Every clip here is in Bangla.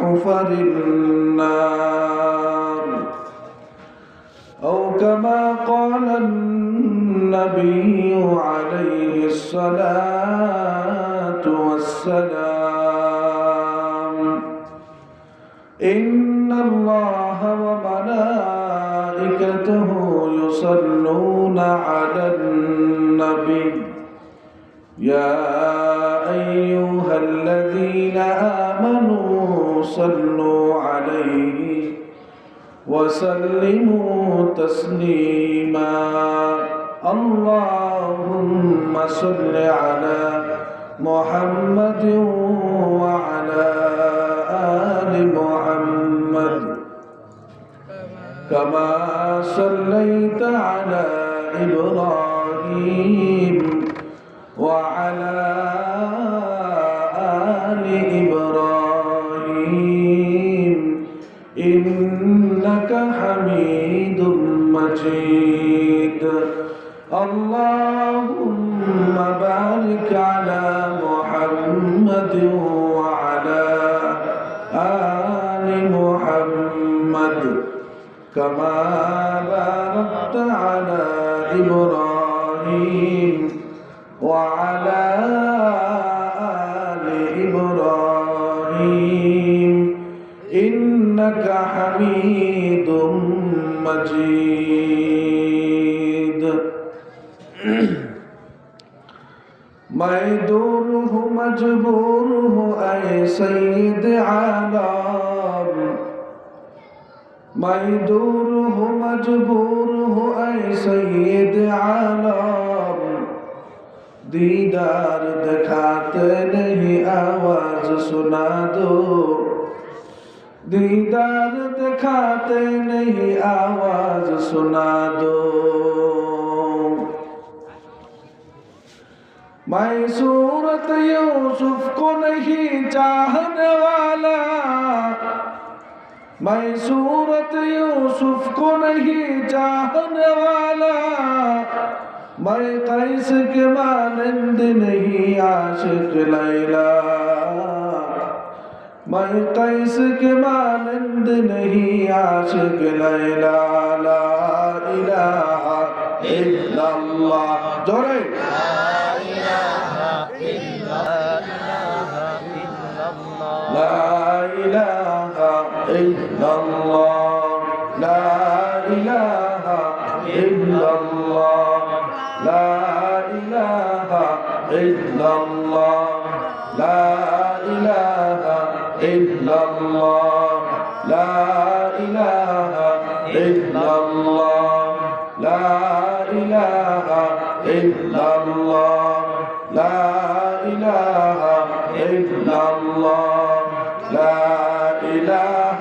حفر النار أو كما قال النبي عليه الصلاة والسلام إن الله وملائكته يصلون على النبي يا أيها الذين آمنوا صلوا عليه وسلموا تسليما اللهم صل على محمد وعلى آل محمد كما صليت على إبراهيم وعلى آل إبراهيم إنك حميد مجيد اللهم بارك على محمد وعلى آل محمد كما باركت على إبراهيم وعلى آل إبراهيم إنك حميد مجيد मैं दूर हूँ मजबूर हूँ ऐ सैयद आलम मैं दूर हूँ मजबूर हूँ ऐ सैयद आलम दीदार दिखाते नहीं आवाज सुना दो दीदार दिखाते नहीं आवाज सुना दो मैं सूरत यूसुफ को नहीं चाहने वाला मैं सूरत यूसुफ को नहीं चाहने वाला मैं कैस के मानंद नहीं आशिक लैला मैं कैस के मानंद नहीं आशिक लैला ला इलाहा इल्लल्लाह जोरे لا إله إلا الله لا إله إلا الله لا إله إلا الله لا إله إلا الله لا إله إلا الله لا إله إلا الله لا إله إلا الله لا إله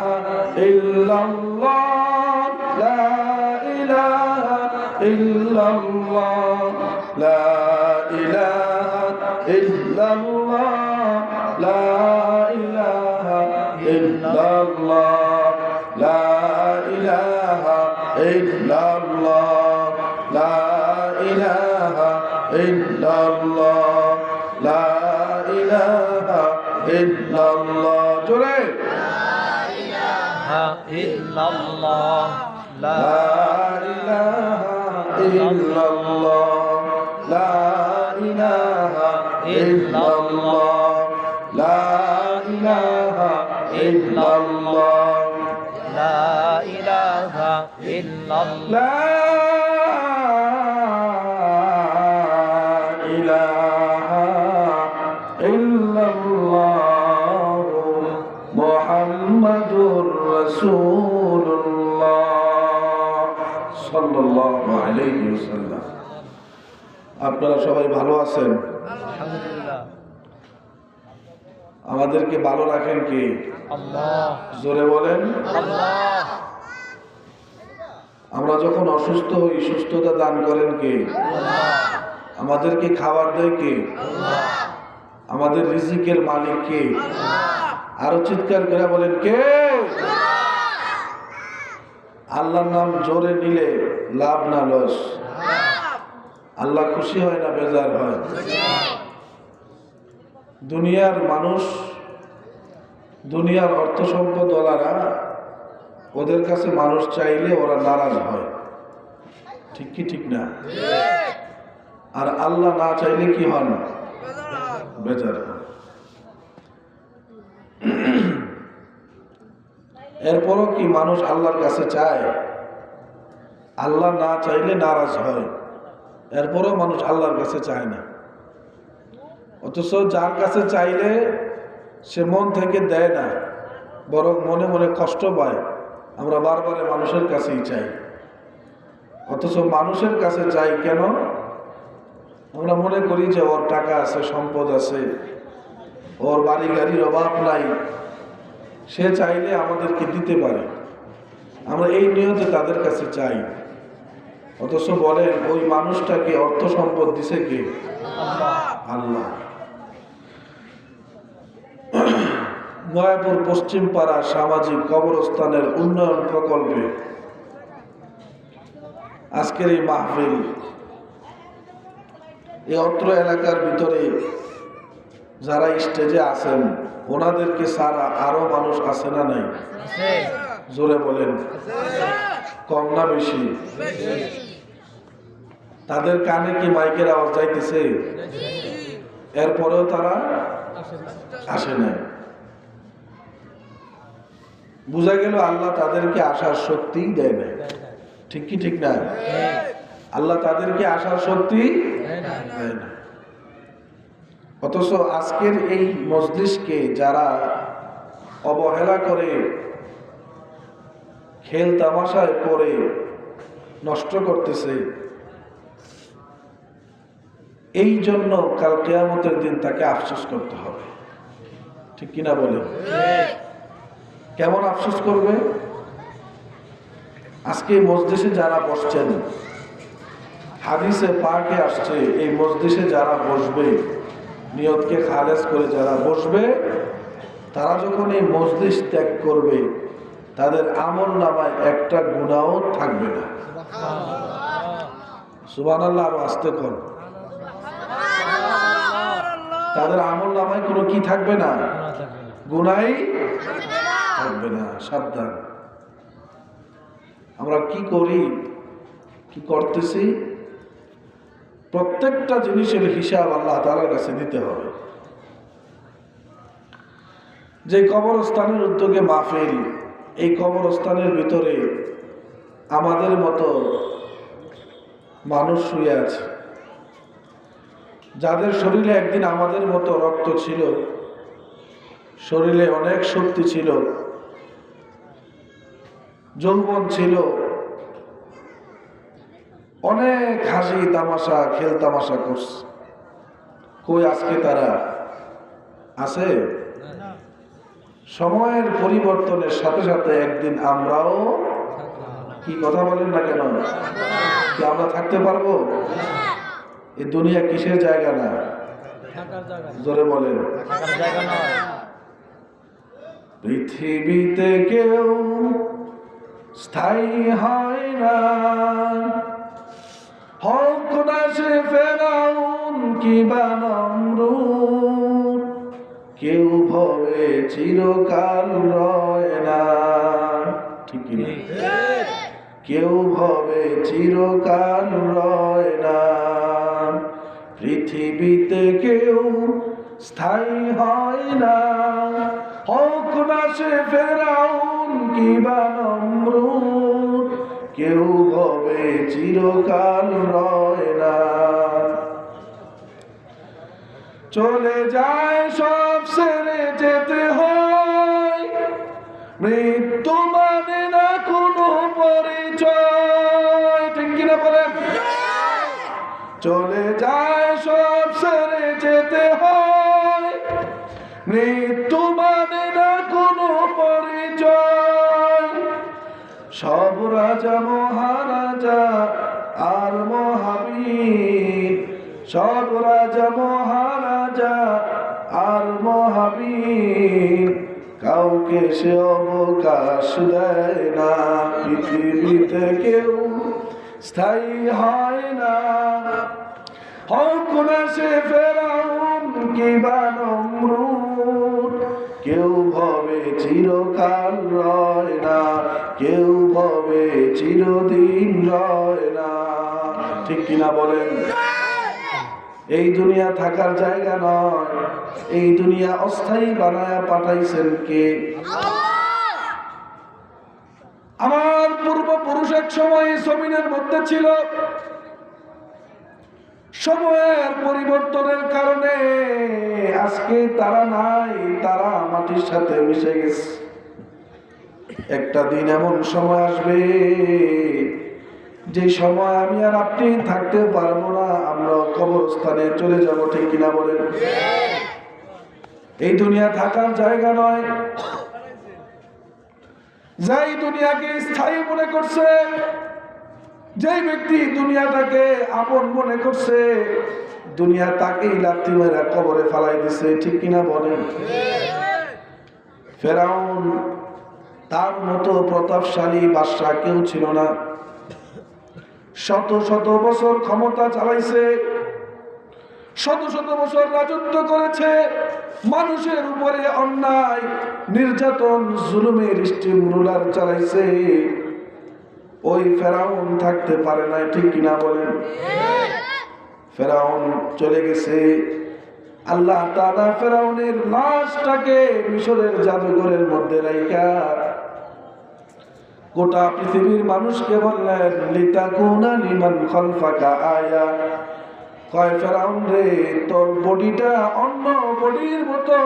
إلا الله لا إله إلا الله لا إله إلا الله لا إله إلا الله لا إله إلا الله لا إله إلا الله لا إله إلا الله جري لا إله إلا الله لا إله إلا الله لا إله إلا الله لا إله إلا الله لا إله إلا الله لا إله إلا الله محمد رسول الله صلى الله عليه وسلم আপনারা সবাই ভালো আছেন আলহামদুলিল্লাহ আমাদেরকে ভালো রাখেন কি আল্লাহ জোরে বলেন আল্লাহ আমরা যখন অসুস্থ হই সুস্থতা দান করেন কে আমাদেরকে খাবার দেয় কে আমাদের রিজিকের মালিক কে আরো চিৎকার করে বলেন কে আল্লাহর নাম জোরে নিলে লাভ না লস আল্লাহ খুশি হয় না বেজার হয় দুনিয়ার মানুষ দুনিয়ার অর্থ সম্পদওয়ালারা ওদের কাছে মানুষ চাইলে ওরা নারাজ হয়, ঠিক কি ঠিক না? আর আল্লাহ না চাইলে কি হন? বেজার হন। এরপরও কি মানুষ আল্লাহর কাছে চায়? আল্লাহ না চাইলে নারাজ হয়, এরপরও মানুষ আল্লাহর কাছে চায় না। অথচ যার কাছে চাইলে সে মন থেকে দেয় না, বরং মনে মনে কষ্ট পায়। আমরা বারবার মানুষের কাছেই চাই, অথচ মানুষের কাছে চাই কেন? আমরা মনে করি যে ওর টাকা আছে, সম্পদ আছে, ওর বাড়ি গাড়ির অভাব নাই, সে চাইলে আমাদেরকে দিতে পারে। আমরা এই নিয়তে তাদের কাছে চাই। অথচ বলেন ওই মানুষটাকে অর্থ সম্পদ দিছে কে? আল্লাহ। নয়াপুর পশ্চিম পাড়া সামাজিক কবরস্থানের উন্নয়ন প্রকল্পে আজকের এই মাহফিল, এই অত্র এলাকার ভিতরে যারা স্টেজে আছেন ওনাদেরকে ছাড়া আরো মানুষ আছে না নাই? জোরে বলেন, কম না বেশি? তাদের কানে কি মাইকের আওয়াজ যাইতেছে? এরপরেও তারা আসে না। বুঝা গেল আল্লাহ তাদেরকে আসার শক্তি দেয় না, ঠিক কি ঠিক না? আল্লাহ তাদেরকে আসার শক্তি দেয় না। অথচ আজকের এই মজলিসকে যারা অবহেলা করে, খেল তামাশায় করে নষ্ট করতেছে, এই জন্য কাল কিয়ামতের দিন তাকে আফসোস করতে হবে, ঠিক কিনা বলে? কেমন আফসোস করবে? আজকে এই মজলিসে যারা বসছেন, হাদিসে পাকে আসছে এই মজলিসে যারা বসবে, নিয়তকে খালেস করে যারা বসবে, তারা যখন এই মজলিস ত্যাগ করবে তাদের আমল নামায় একটা গুনাহও থাকবে না। সুবহানাল্লাহ, আরো আস্তে কর। তাদের আমল নামায় কোনো কি থাকবে না? গুনাহই থাকবে না। সাবধান। আমরা কি করি, কি করতেছি, প্রত্যেকটা জিনিসের হিসাব আল্লাহ তাআলার কাছে দিতে হবে। যে কবরস্থানের উদ্যোগে মাহফিল, এই কবরস্থানের ভিতরে আমাদের মতো মানুষ শুয়ে আছে, যাদের শরীরে একদিন আমাদের মতো রক্ত ছিল, শরীরে অনেক শক্তি ছিল, যৌবন ছিল, অনেক হাসি তামাশা, খেল তামাশা করছে। কই আজকে তারা আছে? সময়ের পরিবর্তনের সাথে সাথে একদিন আমরাও, কি কথা বলেন না কেন, কি আমরা থাকতে পারবো? এই দুনিয়া কিসের জায়গা না? জোরে বলেন। পৃথিবীতে কেউ স্থায়ী হয় না, হোক না সে ফেরাউন কিংবা নমরুদ, কেউ ভবে চিরকাল রয় না, ঠিক না? কেউ ভবে চিরকাল রয় না, পৃথিবীতে কেউ স্থায়ী হয় না, হোক না সে ফেরাউন কিংবা নমরুদ, কেউ ভবে চিরকাল রয় না। চলে যায় সব ছেড়ে যেতে হয়, মৃত্যু মানে না কোনো পরিচয়, ঠিক কিনা বলেন? চলে যায় সব ছেড়ে যেতে হয়, মৃত্যু মানে না কোনো পরিচয়। সব রাজা মহারাজা আর মহাবীর, সব রাজা মহারাজা আর মহাবীর, কাউকে সে অবকাশ দেয় না, পৃথিবীতে কেউ স্থায়ী হয় না, হোক না সে ফেরাউন কিংবা নমরুদ, কেউ ভবে চিরকাল রয় না, কেউ ভবে চিরদিন রয় না। ঠিক কিনা বলেন? এই দুনিয়া থাকার জায়গা নয়, এই দুনিয়া অস্থায়ী বানায়া পাঠাইছেন কে? আমার পূর্বপুরুষ এক সময় জমিনের মধ্যে ছিল, সময়ের পরিবর্তনের কারণে আজকে তারা নাই, তারা মাটির সাথে মিশে গেছে। একটা দিন এমন সময় আসবে যে সময় আমি আর আপনি থাকতে পারবো না, আমরা কবরস্থানে চলে যাব। ঠিক কিনা বলেন? এই দুনিয়া থাকার জায়গা নয়। যাই দুনিয়াকে স্থায়ী মনে করছে, যেই ব্যক্তি দুনিয়াটাকে আপন মনে করছে, দুনিয়া তাকেই লাথি মেরে কবরে ফালাই দিছে। ঠিক কিনা বলেন? ফেরাউন তার মতো প্রতাপশালী বাদশা কেউ ছিল না। শত শত বছর ক্ষমতা চালাইছে, শত শত বছর রাজত্ব করেছে, মানুষের উপরে অন্যায় নির্যাতন জুলুমের স্টিম রুলার চালাইছে। ওই ফেরাউন থাকতে পারে নাই। ঠিক কিনা বলেন? ফেরাউন চলে গেছে। আল্লাহ তাআলা ফেরাউনের লাশটাকে মিশরের জাদুঘরের মধ্যে রাইখা গোটা পৃথিবীর মানুষকে বললেন, লিতাকুনা লিমান খালফাকা আয়া। কয় ফেরাউন রে, তোর বডিটা অন্য বডির মতো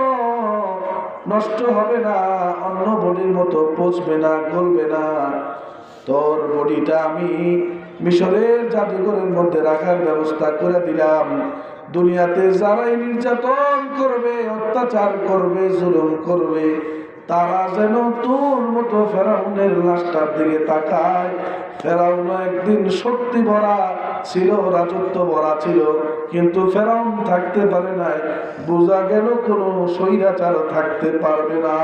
নষ্ট হবে না, অন্য বডির মতো পচবে না, গলবে না। তোর বডিটা আমি মিশরের জাদুঘরের মধ্যে রাখার ব্যবস্থা করে দিলাম। দুনিয়াতে যারাই নির্যাতন করবে, অত্যাচার করবে, জুলুম করবে, তারা যেন তোর মতো ফেরাউনের লাশটার দিকে তাকায়। ফেরাউন একদিন শক্তি ভরা ছিল, রাজত্ব ভরা ছিল, কিন্তু ফেরাউন থাকতে পারে নাই। বোঝা গেল কোনো স্বৈরাচার থাকতে পারবে না।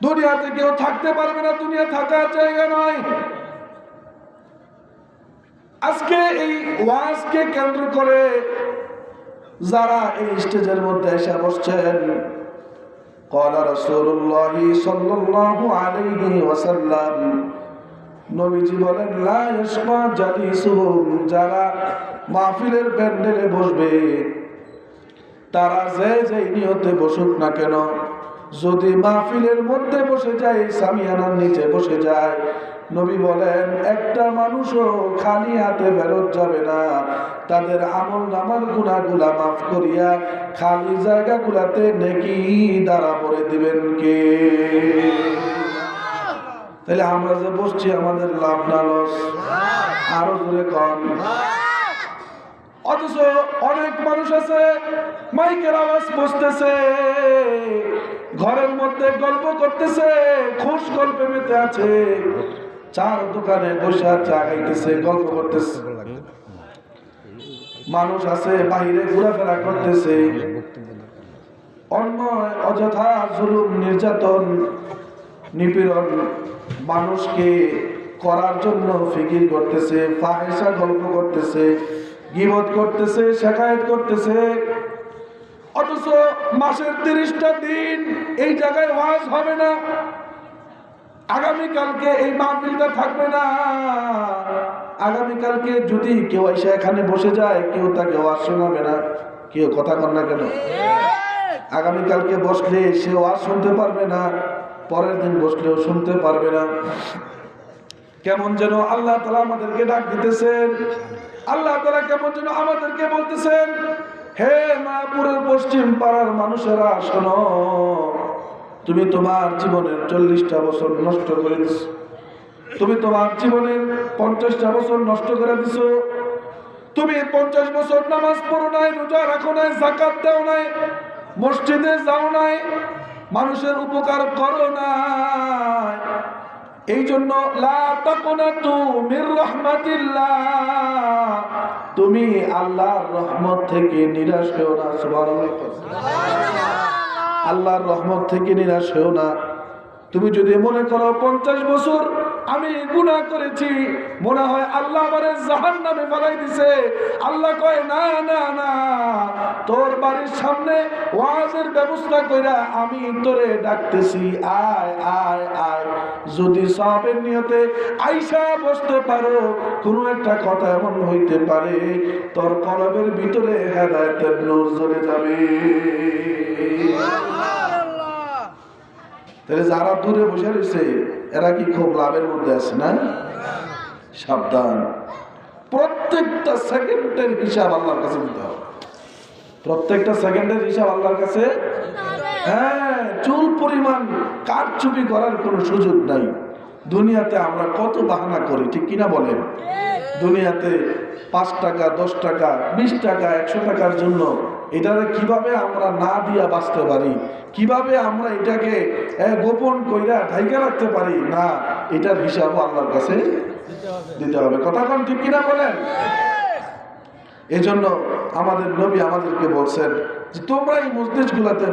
দুনিয়াতে কেউ থাকতে পারবে না, দুনিয়া থাকার জায়গা নয়। আজকে এই ওয়াজকে কেন্দ্র করে যারা এই স্টেজের মধ্যে এসে বসছেন, ক্বালা রাসূলুল্লাহ সাল্লাল্লাহু আলাইহি ওয়াসাল্লাম, নবীজি বলেন, লা ইয়াশকা জালিসুহুম, যারা মাহফিলের প্যান্ডেলে বসবে তারা যে নিয়তে বসুক না কেন, যদি মাহফিলের মধ্যে বসে যায়, সামিয়ানার নিচে বসে যায়, নবী বলেন একটা মানুষও খালি হাতে ফেরত যাবে না। তাদের আমল নামার গুনাহগুলা মাফ করিয়া খালি জায়গাগুলাতে নেকি দ্বারা ভরে দিবেন কে? তাহলে আমরা যে বসছি আমাদের লাভ না লস? আরো জোরে কন। অথচ অনেক মানুষ আছে মাইকের আওয়াজ বসতেছে, ঘরের মধ্যে গল্প করতেছে, খুশ গল্পে মেতে আছে, চার দোকানে বসে চা খাইতেছে, গল্প করতেছে। মানুষ আছে বাইরে ঘোরাফেরা করতেছে, অন্যায় অযথা জুলুম নির্যাতন নিপীড়ন মানুষকে করার জন্য ফিকির করতেছে, ফাহিশা গল্প করতেছে, গীবত করতেছে, শিকায়ত করতেছে। অথচ মাসের 30টা দিন এই জায়গায় ওয়াজ হবে না, আগামীকালকে এই মাহফিলটা থাকবে না। আগামীকালকে যদি কেউ এসে এখানে বসে যায়, কেউ তাকে ওয়াজ শোনাবে না। কেউ কথা কন না কেন? আগামীকালকে বসলে সে ওয়াজ শুনতে পারবে না, পরের দিন বসলেও শুনতে পারবে না। কেমন যেন আল্লাহ তাআলা আমাদেরকে ডাক দিতেছেন, আল্লাহ তাআলা কেমন যেন আমাদেরকে বলতেছেন, হে মায়াপুরের পশ্চিম পাড়ার মানুষেরা শোনো, তুমি তোমার জীবনের 40টা বছর নষ্ট করে দিছো, তুমি তোমার জীবনের 50টা বছর নষ্ট করে দিছো। তুমি 50 বছর নামাজ পড়ো নাই, রোজা রাখো নাই, যাকাত দাও নাই, মসজিদে যাও নাই, মানুষের উপকার করো নাই। এই জন্য লা তাকুনাতু মির রাহমাতিল্লাহ, তুমি আল্লাহর রহমত থেকে নিরাশ হও না। সুবহানাল্লাহ। আল্লাহর রহমত থেকে নিরাশ হও না। তুমি যদি মনে করো 50 বছর আমি গুনাহ করেছি, মনে হয় আল্লাহ আমারে জাহান্নামে ফেলাই দিছে। আল্লাহ কয় না না না, তোর বাড়ির সামনে ওয়াজের ব্যবস্থা কইরা আমি তোরে ডাকতেছি, আয় আয় আয়। যদি সওয়াবের নিয়তে আইসা বসতে পারো, কোনো একটা কথা এমন হইতে পারে তোর কলবের ভিতরে হেদায়েতের নূর জ্বলে যাবে। তাহলে যারা দূরে বসে রয়েছে এরা কি খুব লাভের মধ্যে আছে না? সাবধান, প্রত্যেকটা সেকেন্ডের হিসাব আল্লাহর কাছে দিতে হবে। প্রত্যেকটা সেকেন্ডের হিসাব আল্লাহর কাছে। হ্যাঁ, চুল পরিমাণ কারচুপি করার কোনো সুযোগ নাই। দুনিয়াতে আমরা কত বাহানা করি, ঠিক কিনা বলেন? দুনিয়াতে 5 টাকা, 10 টাকা, 20 টাকা, 100 টাকার জন্য এটারে কিভাবে আমরা না দিয়া বাঁচতে পারি, কিভাবে আমরা এটাকে গোপন কইরা ঢাইকা রাখতে পারি না, এটার হিসাবও আল্লাহর কাছে দিতে হবে। কথা কোন ঠিক কিনা বলেন? এই জন্য আমাদের নবী আমাদেরকে বলছেন যে তোমরা এই মজলিসগুলোতে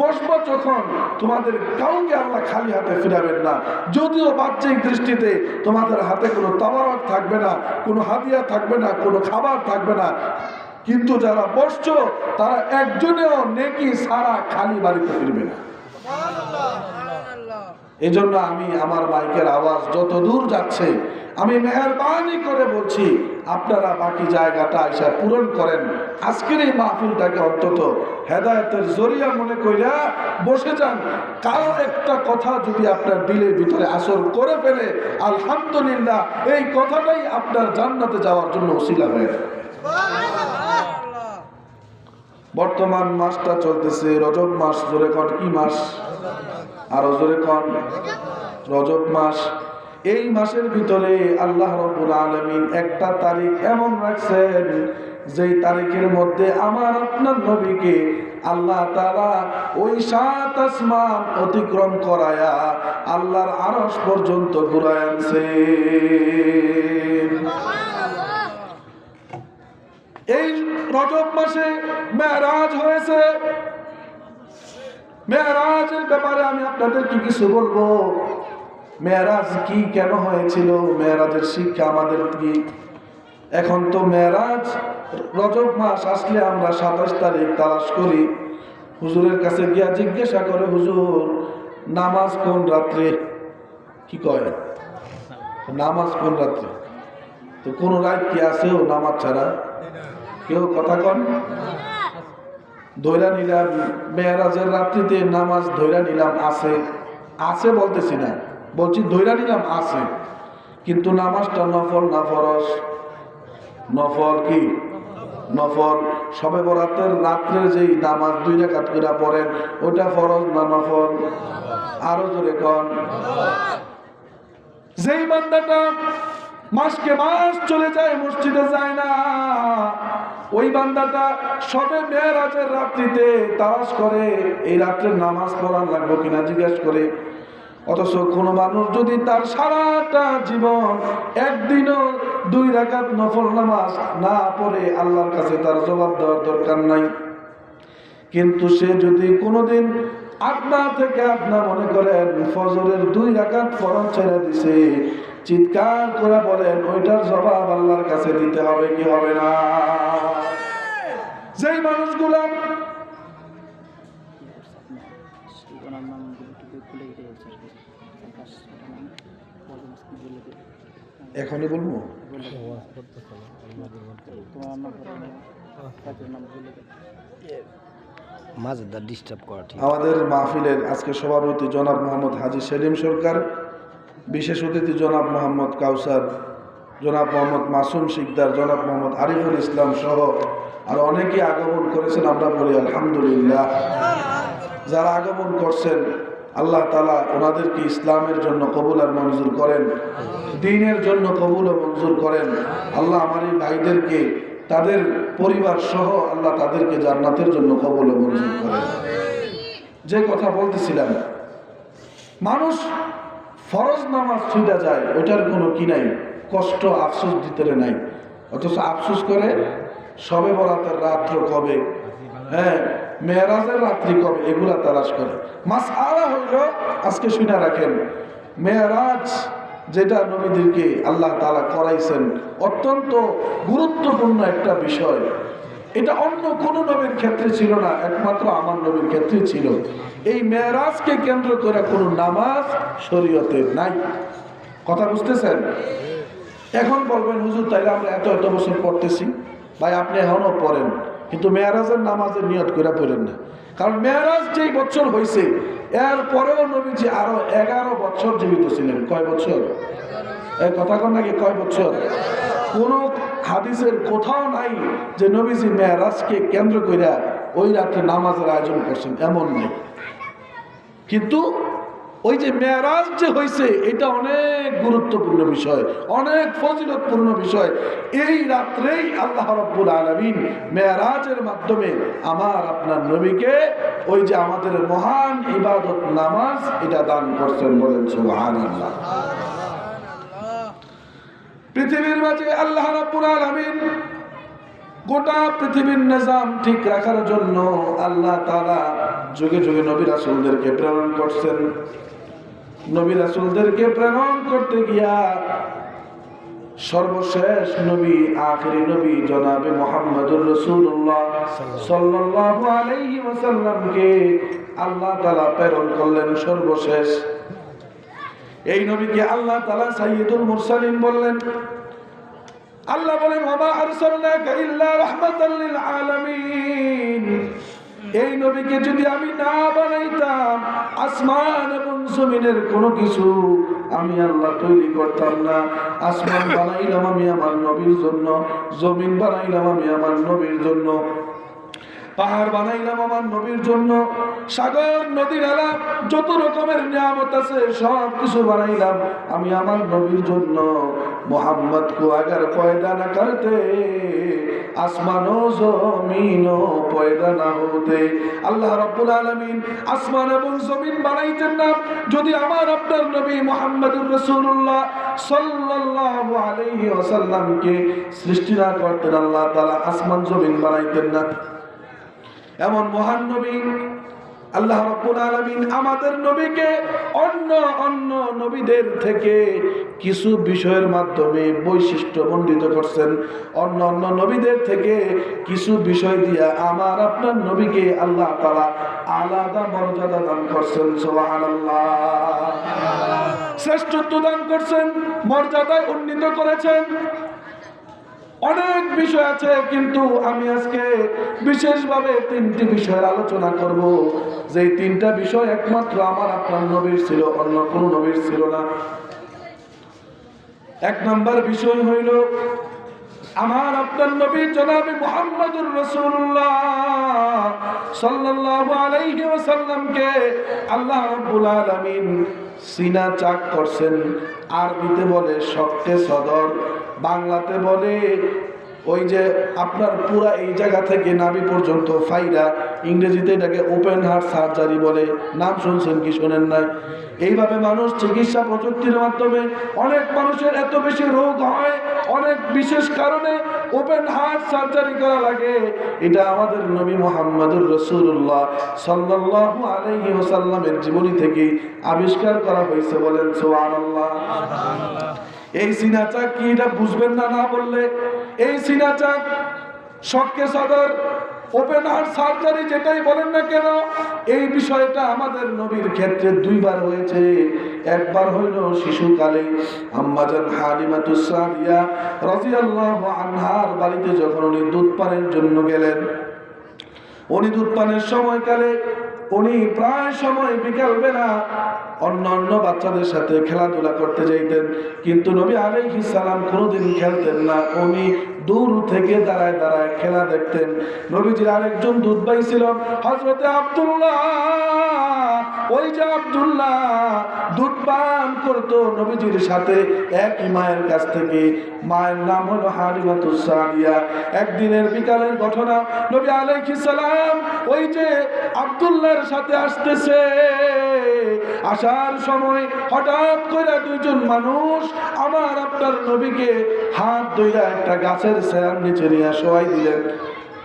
বসবো যখন তোমাদের কাউকে আল্লাহ খালি হাতে ফিরাবেন না। যদিও বাহ্যিক দৃষ্টিতে তোমাদের হাতে কোনো তাবারক থাকবে না, কোনো হাদিয়া থাকবে না, কোনো খাবার থাকবে না, কিন্তু যারা বসছো তারা একজনেও নেকি সারা খালি বাড়িতে ফিরবে না। এই জন্য আমি আমার মাইকের আওয়াজ যত দূর যাচ্ছে আমি মেহেরবানি করে বলছি আপনারা বাকি জায়গাটা আইসা পূরণ করেন। আজকের এই মাহফিলটাকে অন্তত হেদায়েতের জরিয়া মনে কইরা বসে যান। কারো একটা কথা যদি আপনার দিলের ভিতরে আসর করে ফেলে, আলহামদুলিল্লাহ, এই কথাটাই আপনার জান্নাতে যাওয়ার জন্য ওসিলা হয়ে যাবে। বর্তমান মাসটা চলতেছে রজব মাস। জোরে কন কি মাস? আরো জোরে কন। রজব মাস। এই মাসের ভিতরে আল্লাহ রাব্বুল আলামিন একটা তারিখ এমন রাখছেন যেই তারিখের মধ্যে আমার আপনার নবীকে আল্লাহ তাআলা ওই 7 আসমান অতিক্রম করায়া আল্লাহর আরশ পর্যন্ত ঘুরায় আনছেন। এই রজব মাসে মেরাজ হয়েছে। মেরাজের ব্যাপারে আমি আপনাদেরকে কিছু বলবো। মেরাজ কি, কেন হয়েছিল, মেরাজের শিক্ষা আমাদের কি। এখন তো মেরাজ রজব মাস আসলে আমরা 27 তারিখ তালাশ করি, হুজুরের কাছে গিয়া জিজ্ঞাসা করে, হুজুর নামাজ কোন রাত্রে? কি কয় নামাজ কোন রাত্রে? তো কোন রাত কি আছে ও নামাজ ছাড়া? কেউ কথা কন। ধৈরা নিলাম মেরাজের রাত্রিতে নামাজ, ধৈরা নিলাম আছে, আছে বলতেছি না, বলছি ধৈরা নিলাম আছে, কিন্তু নামাজটা নফল না ফরজ? নফল। কি নফল? শবে বরাতের রাত্রের যেই নামাজ 2 রাকাত করে পড়েন ওটা ফরজ না নফল? আরো জোরে কন। যেই বান্দাটা মাসকে মাস চলে যায় মসজিদে যায় না, ওই বান্দাটা সবে মেরাজের রাত্রিতে তালাশ করে এই রাত্রের নামাজ পড়ার লাগবে কিনা জিজ্ঞাসা করে। অথচ কোন মানুষ যদি তার সারাটা জীবন একদিনও 2 রাকাত নফল নামাজ না পড়ে আল্লাহর কাছে তার জবাব দেওয়ার দরকার নাই। কিন্তু সে যদি কোনোদিন আপনা থেকে আপনা মনে করেন ফজরের 2 রাকাত ফরজ ছেড়ে দিছে, চিৎকার করে বলেন ওইটার জবাব আল্লাহর কাছে দিতে হবে কি হবে না? যেই মানুষগুলা এখনই বলবো, আমাদের মাহফিলের আজকে সভাপতি জনাব মোহাম্মদ হাজী সেলিম সরকার, বিশেষ অতিথি জনাব মোহাম্মদ কাউসার, জনাব মোহাম্মদ মাসুম শিকদার, জনাব মোহাম্মদ আরিফুল ইসলাম সহ আর অনেকেই আগমন করেছেন। আমরা বলি আলহামদুলিল্লাহ। যারা আগমন করছেন আল্লাহ তাআলা ওনাদেরকে ইসলামের জন্য কবুল আর মঞ্জুর করেন, দ্বীনের জন্য কবুল ও মঞ্জুর করেন। আল্লাহ আমার এই ভাইদেরকে তাদের পরিবার সহ আল্লাহ তাদেরকে জান্নাতের জন্য কবুল ও মঞ্জুর করেন। যে কথা বলতেছিলাম, মানুষ ফরজ নামাজ ছুটে যায়, ওটার কোনো কি নাই, কষ্ট আফসোস ভিতরে নাই, অথচ আফসোস করে শবে বরাতের রাত্র কবে, হ্যাঁ মেরাজের রাত্রি কবে, এগুলা তালাশ করে। মাসআলা হইল, আজকে শুনে রাখেন, মেরাজ যেটা নবীদেরকে আল্লাহ তাআলা করাইছেন, অত্যন্ত গুরুত্বপূর্ণ একটা বিষয়। এটা অন্য কোনো নবীর ক্ষেত্রে ছিল না, একমাত্র আমার নবীর ক্ষেত্রে ছিল। এই মেরাজকে কেন্দ্র করে কোনো নামাজ শরীয়তে নাই। কথা বুঝতেছেন? এখন বলবেন হুজুর তাইলে আমরা এত এত বছর পড়তেছি। ভাই আপনি এখনো পড়েন, কিন্তু মেরাজের নামাজের নিয়ত করে পড়েন না। কারণ মেরাজ যেই বছর হয়েছে এর পরেও নবীজি আরো 11 বছর জীবিত ছিলেন। কয় বছর? এই কথা কন নাকি কয় বছর? কোন হাদিসের কোথাও নাই যে নবীজি মেরাজকে কেন্দ্র করে ওই রাতে নামাজের আয়োজন করছেন, এমন নাই। কিন্তু ওই যে মেরাজ যে হয়েছে এটা অনেক গুরুত্বপূর্ণ বিষয়, অনেক ফজিলতপূর্ণ বিষয়। এই রাত্রেই আল্লাহ রাব্বুল আলামিন মেরাজের মাধ্যমে আমার আপনার নবীকে ওই যে আমাদের মহান ইবাদত নামাজ এটা দান করছেন। বলেন সুবহানাল্লাহ। পৃথিবীর মাঝে আল্লাহ রাব্বুল আলামিন গোটা পৃথিবীর নিজাম ঠিক রাখার জন্য আল্লাহ তাআলা যুগে যুগে নবী রাসূলদেরকে প্রেরণ করছেন। নবী রাসূলদেরকে প্রেরণ করতে গিয়া সর্বশেষ নবী, আখেরি নবী জনাবে মুহাম্মদুর রাসূলুল্লাহ সাল্লাল্লাহু আলাইহি ওয়াসাল্লামকে আল্লাহ তাআলা প্রেরণ করলেন সর্বশেষ। এই নবীকে আল্লাহ তাআলা সাইয়্যিদুল মুরসালিন বললেন। আল্লাহ বলেন ওয়া আরসালনাকা ইল্লা রাহমাতাল লিল আলামিন। এই নবীকে যদি আমি না বানাইতাম আসমান এবং জমিনের কোনো কিছু আমি আল্লাহ তৈরি করতাম না। আসমান বানাইলাম আমি আমার নবীর জন্য, জমিন বানাইলাম আমি আমার নবীর জন্য, পাহাড় বানাইলাম আমার নবীর জন্য, সাগর নদী নালা যত রকমের নিয়ামত আছে সব কিছু বানাইলাম আমি আমার নবীর জন্য। মোহাম্মদ কো আগার পয়দা না করতে আসমান ও জমিন পয়দা না হতে। আল্লাহ রাব্বুল আলামিন আসমান এবং জমিন বানাইতেন না যদি আমার আপনার নবী মুহাম্মদুর রাসূলুল্লাহ সাল্লাল্লাহু আলাইহি ওয়াসাল্লামকে সৃষ্টি না করতেন। আল্লাহ তাআলা আসমান জমিন বানাইতেন না। এমন মহান নবী আল্লাহ রাব্বুল আলামিন আমাদের নবীকে অন্য অন্য নবীদের থেকে কিছু বিষয়ের মাধ্যমে বৈশিষ্ট্য মণ্ডিত করছেন। অন্য অন্য নবীদের থেকে কিছু বিষয় দিয়া আমার আপনার নবীকে আল্লাহ তাআলা আলাদা মর্যাদা দান করছেন। সুবহানাল্লাহ। শ্রেষ্ঠত্ব দান করছেন, মর্যাদায় উন্নীত করেছেন। অনেক বিষয় আছে, কিন্তু আমি আজকে বিশেষভাবে 3টি বিষয়ের আলোচনা করব। যে 3টা বিষয় একমাত্র আমার আপনার নবীর ছিল, অন্য কোনো নবীর ছিল না। 1 নম্বর বিষয় হইল আমার আপনার নবী জনাবে মুহাম্মদুর রাসূলুল্লাহ সাল্লাল্লাহু আলাইহি ওয়াসাল্লামকে আল্লাহ রাব্বুল আলামিন সিনা চাক করছেন। আরবিতে বলে শক্কে সদর, বাংলাতে বলে ওই যে আপনার পুরা এই জায়গা থেকে নাভি পর্যন্ত ফাইরা, ইংরেজিতে এটাকে ওপেন হার্ট সার্জারি বলে। নাম শুনছেন কি শোনেন নাই? এইভাবে মানুষ চিকিৎসা প্রযুক্তির মাধ্যমে অনেক মানুষের এত বেশি রোগ হয়, অনেক বিশেষ কারণে ওপেন হার্ট সার্জারি করা লাগে। এটা আমাদের নবী মুহাম্মদুর রাসূলুল্লাহ সাল্লাল্লাহু আলাইহি ওয়াসাল্লামের জীবনী থেকে আবিষ্কার করা হয়েছে। বলেন সুবহানাল্লাহ। এই সিনা চাক কি এটা বুঝবেন না না বললে? এই সিনা চাক, শক্কে সদর, ওপেন হার্ট সার্জারি যেটাই বলেন না কেন, এই বিষয়টা আমাদের নবীর ক্ষেত্রে 2 বার হয়েছে। একবার হইল শিশুকালে আম্মা জান হালিমাতুস সাদিয়া রাদিয়াল্লাহু আনহার বাড়িতে যখন উনি দুধ পানের জন্য গেলেন। উনি দুধ পানের সময়কালে উনি প্রায় সময় বিকালবেলা অন্য অন্য বাচ্চাদের সাথে খেলাধুলা করতে যাইতেন, কিন্তু নবী আলাইহিস সালাম কোনোদিন খেলতেন না। উনি দূর থেকে দাঁড়ায় দাঁড়ায় খেলা দেখতেন। নবীজির আরেকজন দুধ ভাই ছিল হযরতে আব্দুল্লাহ। ওই যে আব্দুল্লাহ দুধ পান করতো নবীজির সাথে একই মায়ের কাছ থেকে। মায়ের নাম হলো হালিমাতুস সাদিয়া। একদিনের বিকালের ঘটনা, নবী আলাইহিস সালাম ওই যে আব্দুল্লাহর সাথে আসতেছে। আসার সময় হঠাৎ করে 2জন মানুষ আমার আপনার নবীকে হাত ধইরা একটা গাছের ছায়ার নিচে নিয়ে শোয়াই দিলেন।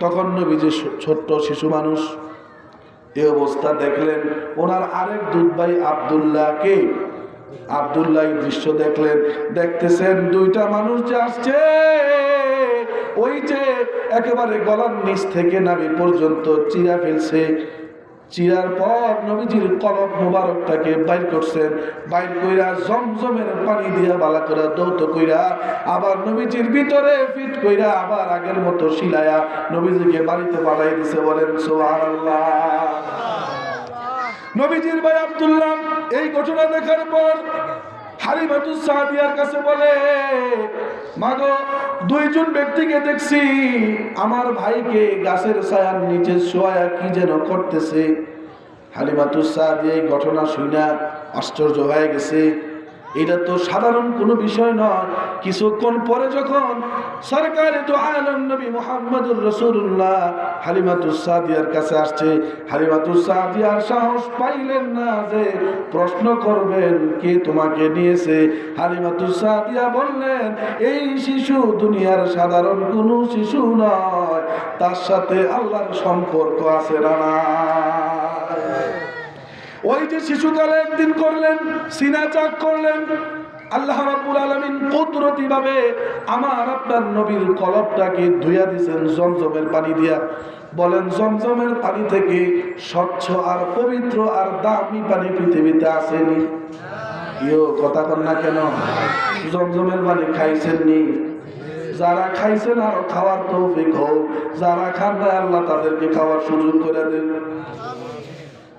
তখন নবী যে ছোট্ট শিশু মানুষ, এই অবস্থা দেখলেন। ওনার আরেক দুধ ভাই আব্দুল্লাহকে আব্দুল্লাহ এই দৃশ্য দেখলেন, দেখতেছেন দুইটা মানুষ যে আসছে, ওই যে একেবারে গলার নিচ থেকে নাভি পর্যন্ত চিরা ফেলছে। চিরার পর নবীজির কলব মুবারকটাকে বাইর করছেন, বাইর কইরা জমজমের পানি দিয়া বালা করে দৌত কইরা আবার নবীজির ভিতরে ফিট কইরা আবার আগের মতো শিলায়া নবীজিকে বাড়িতে পাঠাই দিছে। বলেন সুবহানাল্লাহ। নবীজির ভাই আব্দুল্লাহ এই ঘটনা দেখার পর হালিমাতুস সাদিয়ার কাছে বলে, মাগো, দুইজন ব্যক্তিকে দেখছি আমার ভাইকে গাছের ছায়ার নিচে শোয়া কি যেন করতেছে। হালিমাতুস সাদিয়া এই ঘটনা শুনে আশ্চর্য হয়ে গেছে। এটা তো সাধারণ কোনো বিষয় নয়। কিছুক্ষণ পরে যখন সরকারে তো আলম নবী মুহাম্মদুর রাসূলুল্লাহ হালিমাতুস সাদিয়ার কাছে আসছে, হালিমাতুস সাদিয়ার সাহস পাইলেন না যে প্রশ্ন করবেন কে তোমাকে নিয়েছে। হালিমাতুস সাদিয়া বললেন, এই শিশু দুনিয়ার সাধারণ কোনো শিশু নয়, তার সাথে আল্লাহর সম্পর্ক আছে না নাই। ওই যে শিশুকালে একদিন করলেন, সিনা চাক করলেন, আল্লাহ রাব্বুল আলামিন কুদরতি ভাবে আমার আপনার নবীর কলবটাকে ধুইয়া দিয়েছেন জমজমের পানি দিয়া। বলেন, জমজমের পানি থেকে স্বচ্ছ আর পবিত্র আর দামি পানি পৃথিবীতে আসেনি। কেউ কথা কন না কেন? জমজমের পানি খাইছেন নি? যারা খাইছেন আরো খাওয়ার তৌফিক হোক, যারা খান না আল্লাহ তাদেরকে খাওয়ার সুযোগ করে দেন।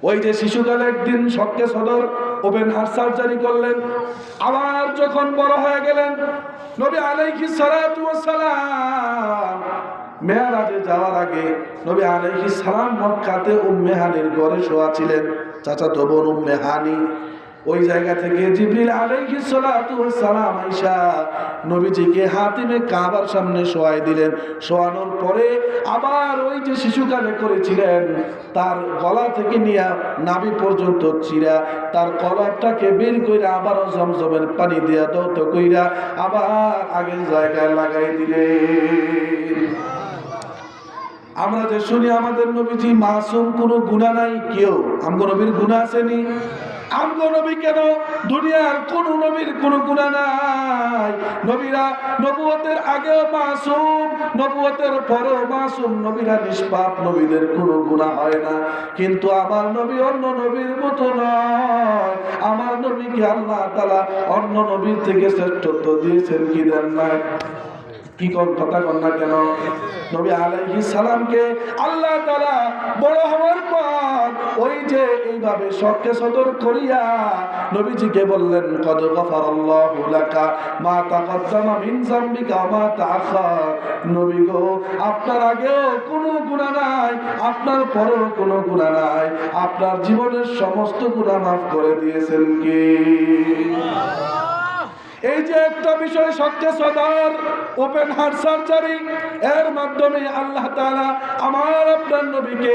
ওই যে শিশুকালে একদিন শক্কে সদর ওপেন হার্ট সার্জারি করলেন, আবার যখন বড় হয়ে গেলেন নবী আলাইহিস সালাতু ওয়াস সালাম মেরাজে যাওয়ার আগে নবী আলাইহিস সালাম মক্কাতে উম্মে হানির ঘরে শোয়া ছিলেন, চাচাতো বোন উম্মে হানি। ওই জায়গা থেকে জিবরিল আলাইহিস সালাতু ওয়াস সালাম আয়েশা নবীজিকে হাতিমে কাবার সামনে শোয়াই দিলেন। শোয়ানোর পরে আবার ওই যে শিশুকালে করেছিলেন তার গলা থেকে নিয়ে নাভি পর্যন্ত চিরা তার কলবটাকে বের কইরা আবারও জমজমের পানি দিয়া দৌত কইরা আবার আগের জায়গায় লাগাই দিলেন। আমরা যে শুনি আমাদের নবীজি মাসুম, কোনো গুনাহ নাই। কেউ আমগো নবীর গুনাহ আসেনি? আমগো নবী কেন, দুনিয়ার কোন নবীর কোন গুনাহ নাই। নবীরা নবুয়তের আগেও মাসুম, নবুয়তের পরেও মাসুম, নবীরা নিষ্পাপ, নবীদের কোনো গুনাহ হয় না। কিন্তু আমার নবী অন্য নবীর মতো নয়। আমার নবীকে আল্লাহ তাআলা অন্য নবীর থেকে শ্রেষ্ঠত্ব দিয়েছেন, কি দেন নাই? কি কোন কথা কন না কেন? নবী আলাইহিস সালামকে আল্লাহ তাআলা বড় হওয়ার পর ওই যে এইভাবে শক্কে সদর করিয়া নবীজিকে বললেন, কদ গফারাল্লাহু লাকা মা তাকদ্দামা মিন যামবিকা ওয়া মা তাআখার। নবী গো, আপনার আগেও কোনো গুনাহ নাই, আপনার পরেও কোনো গুনাহ নাই, আপনার জীবনের সমস্ত গুনাহ মাফ করে দিয়েছেন কে? এই যে একটা বিষয় শক্কে সদর ওপেন হার্ট সার্জারি, এর মাধ্যমে আল্লাহ তাআলা আমার আপনার নবীকে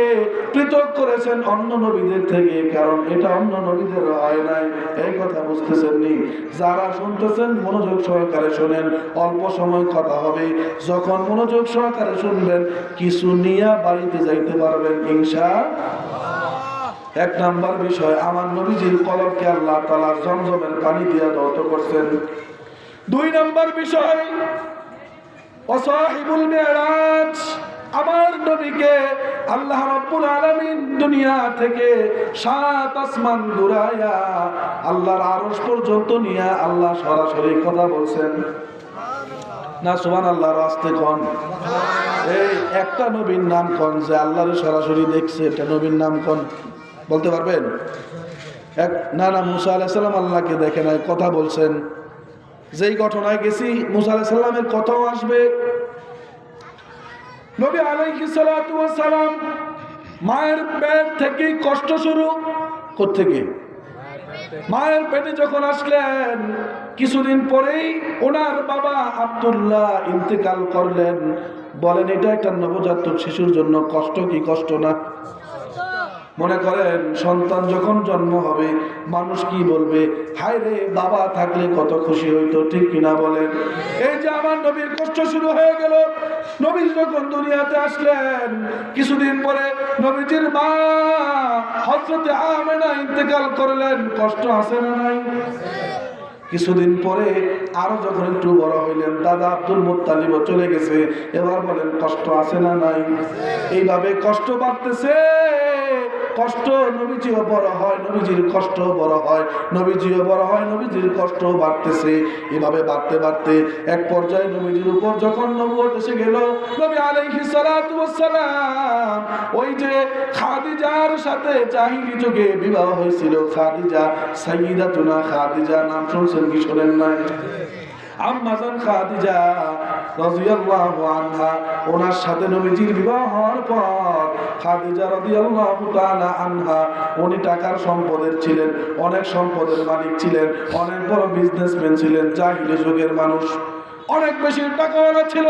পৃথক করেছেন অন্য নবীদের থেকে, কারণ এটা অন্য নবীদের হয় নাই। এই কথা বুঝতেছেন নি? যারা শুনতেছেন মনোযোগ সহকারে শোনেন, অল্প সময় কথা হবে, যখন মনোযোগ সহকারে শুনবেন কিছু নিয়ে বাড়িতে যাইতে পারবেন ইনশাআল্লাহ। এক নাম্বার বিষয়, আমার নবীজির কলবকে আল্লাহ তাআলা জমজমের পানি দিয়ে ধৌত করছেন। দুই নাম্বার বিষয়, ওয়াসাহিবুল মিরাজ, আমার নবীকে আল্লাহ রাব্বুল আলামিন দুনিয়া থেকে 7 আসমান ঘুরায়া আল্লাহর আরশ পর্যন্ত নিয়ে আল্লাহ সরাসরি কথা বলছেন না? সুবহানাল্লাহ। আস্তে কোন, এই একটা নবীর নাম কোন যে আল্লাহর সরাসরি দেখছে? এটা নবীর নাম কোন বলতে পারবেন? না, মুসা আলাইহিস সালাম আল্লাহকে দেখে নাই, কথা বলছেন। যেই ঘটনায় গেছি মুসা আলাইহিস সালামের কথাও আসবে। নবী আলাইহিস সালাতু ওয়াস সালাম মায়ের পেট থেকে কষ্ট শুরু থেকে, মায়ের পেটে যখন আসলেন কিছুদিন পরেই ওনার বাবা আব্দুল্লাহ ইন্তেকাল করলেন। বলেন, এটা একটা নবজাতক শিশুর জন্য কষ্ট কি কষ্ট না? মনে করেন সন্তান যখন জন্ম হবে মানুষ কি বলবে? হায় রে, বাবা থাকলে কত খুশি হইতো, ঠিক কিনা বলেন? এই যে আমার নবীর কষ্ট শুরু হয়ে গেল। নবী যখন দুনিয়াতে আসলেন কিছুদিন পরে নবীজির মা হযরতে আমেনা ইন্তেকাল করলেন। কষ্ট আছে না নাই? কিছুদিন পরে আরো যখন একটু বড় হইলেন, দাদা আব্দুল মুত্তালিবও চলে গেছে। এবার বলেন কষ্ট আছে না নাই? এইভাবে কষ্ট বাড়তেছে। কষ্ট, নবীজিও বড় হয়, নবীজির কষ্ট বড় হয়, নবীজিও বড় হয়, নবীজির কষ্ট বাড়তেছে। এভাবে বাড়তে বাড়তে এক পর্যায়ে নবীজির উপর যখন নবুয়ত এসে গেল, নবী আলাইহিস সালাতু ওয়াস সালাম ওই যে খাদিজার সাথে জাহিলি যুগে বিবাহ হয়েছিল, খাদিজা, সাইয়্যিদাতুনা খাদিজা, নাম শুনছেন কি শোনেন নাই? আম্মাজান খাদিজা রাদিয়াল্লাহু আনহা, ওনার সাথে নবীজির বিবাহ হওয়ার পর খাদিজা রাদিয়াল্লাহু তাআলা আনহা উনি টাকার সম্পদের ছিলেন, অনেক সম্পদের মালিক ছিলেন, অনেক বড় বিজনেসম্যান ছিলেন, জাহিলি যুগের মানুষ, অনেক বেশি টাকাওয়ালা ছিল।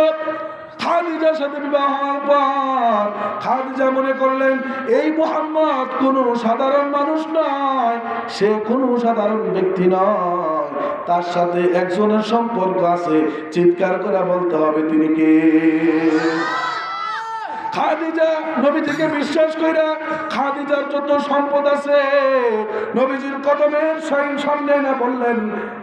খাদিজার সাথে বিবাহ হওয়ার পর খাদিজা মনে করলেন এই মুহাম্মদ কোনো সাধারণ মানুষ নয়, সে কোনো সাধারণ ব্যক্তি নয়, তার সাথে একজনের সম্পর্ক আছে, চিৎকার করে বলতে হবে তিনি কে। খাদিজা নবীজিকে বিশ্বাস কইরা খাদিজার যত সম্পদ আছে নবীজির কদমের সামনে না বললেন,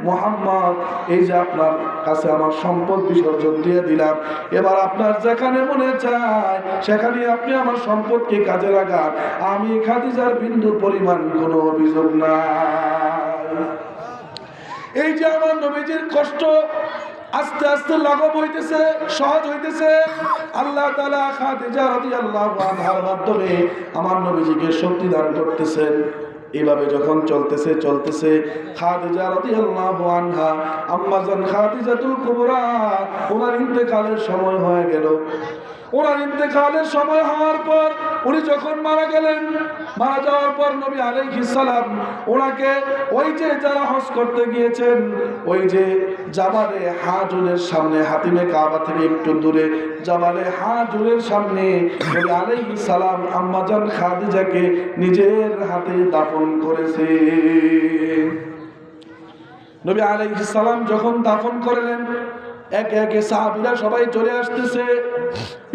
মুহাম্মদ এই যে আপনার কাছে আমার সম্পদ বিসর্জন দিয়ে দিলাম, এবার আপনার যেখানে মনে চায় সেখানে আপনি আমার সম্পদকে কাজে লাগান, আমি খাদিজার বিন্দু পরিমাণ কোনো অভিযোগ নাই। এই যে আমার নবীজির কষ্ট আস্তে আস্তে লাঘব হইতেছে, সহজ হইতেছে, আল্লাহ তাআলা খাদিজা রাদিয়াল্লাহু আনহার মাধ্যমে আমার নবীজিকে শক্তি দান করতেছেন। এইভাবে যখন চলতেছে খাদিজা রাদিয়াল্লাহু আনহা, আম্মাজান খাদিজাতুল কুবরা, ওনার ইন্তেকালের সময় হয়ে গেল। ওনার ইন্তেকালের সময় হওয়ার পর উনি যখন মারা গেলেন, মারা যাওয়ার পর নবী আলাইহিস সালাম ওনাকে ওই যে যারা হজ করতে গিয়েছেন ওই যে জাবালে হাজুরের সামনে, হাতিমে কাবা থেকে একটু দূরে জাবালে হাজুরের সামনে নবী আলাইহিস সালাম আম্মাজান খাদিজাকে নিজের হাতে দাফন করেছে। নবী আলাইহিস সালাম যখন দাফন করলেন, একে একে সাহাবীরা সবাই চলে আসতেছে।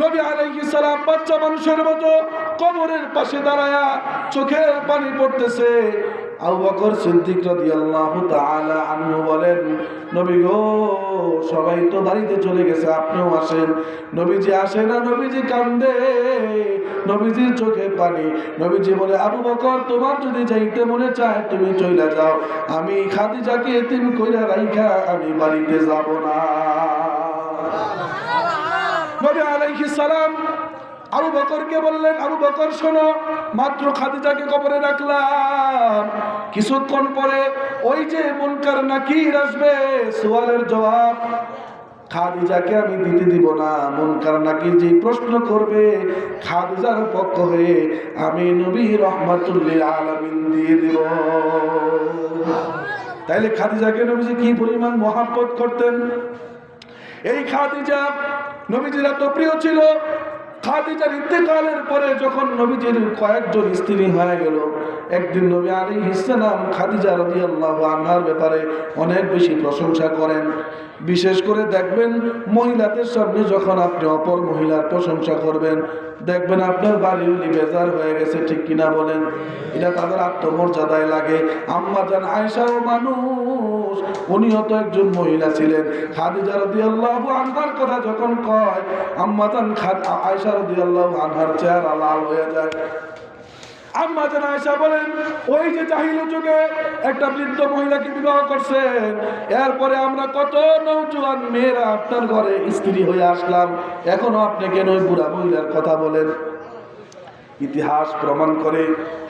নবী আলাইহিস সালাম বাচ্চা মানুষের মতো কবরের পাশে দাঁড়ায়া চোখের পানি পড়তেছে। আবু বকর সিদ্দিক রাদিয়াল্লাহু তাআলা আনহু বলেন, নবী গো সবাই তো বাড়িতে চলে গেছে, আপনিও আসেন। নবীজি আসে না, নবীজি কান্দে, নবীজির চোখে পানি। নবীজি বলে, আবু বকর তোমার যদি যাইতে মনে চায় তুমি চইলা যাও, আমি খাদিজাকে এতিম কইরা রাইখা আমি বাড়িতে যাব না। নবী আলাইহিস সালাম আবু বকরকে বললেন, আবু বকর শোনো, মাত্র খাদিজাকে কবরে রাখলাম, কিছুক্ষণ পরে ওই যে মুনকার নাকির আসবে, সওয়ালের জবাব খাদিজাকে আমি দিতে দিব না। মুনকার নাকির যে প্রশ্ন করবে খাদিজার পক্ষ হয়ে আমি নবী রাহমাতুল লিল আলামিন দিয়ে দিব। তাইলে খাদিজাকে নবীজি কি পরিমাণ মহব্বত করতেন। এই খাদিজা নবীজির এত প্রিয় ছিল। খাদিজার ইন্তেকালের পরে যখন নবীজির কয়েকজন স্ত্রী হয়ে গেল, একদিন নবী আলাইহিস সালাম খাদিজা রাদিয়াল্লাহু আনহার ব্যাপারে অনেক বেশি প্রশংসা করেন। বিশেষ করে দেখবেন মহিলাদের সামনে যখন আপনি অপর মহিলার প্রশংসা করবেন, দেখবেন আপনার বাড়িও বেজার হয়ে গেছে, ঠিক কিনা বলেন? এটা তাদের আত্মমর্যাদায় লাগে। আম্মাজান আয়েশাও মানুষ, উনিও তো একজন মহিলা ছিলেন। খাদিজা রাদিয়াল্লাহু আনহার কথা যখন কয়, আম্মাজান আয়েশা রাদিয়াল্লাহু আনহার চেহারা লাল হয়ে যায়। আম্মাজান আয়েশা বলেন, ওই যে জাহিলি যুগে একটা বৃদ্ধ মহিলাকে বিবাহ করছেন, এরপরে আমরা কত নওজোয়ান মেয়েরা আপনার ঘরে স্ত্রী হয়ে আসলাম, এখনো আপনি কেন ওই বুড়া মহিলার কথা বলেন? ইতিহাস প্রমাণ করে,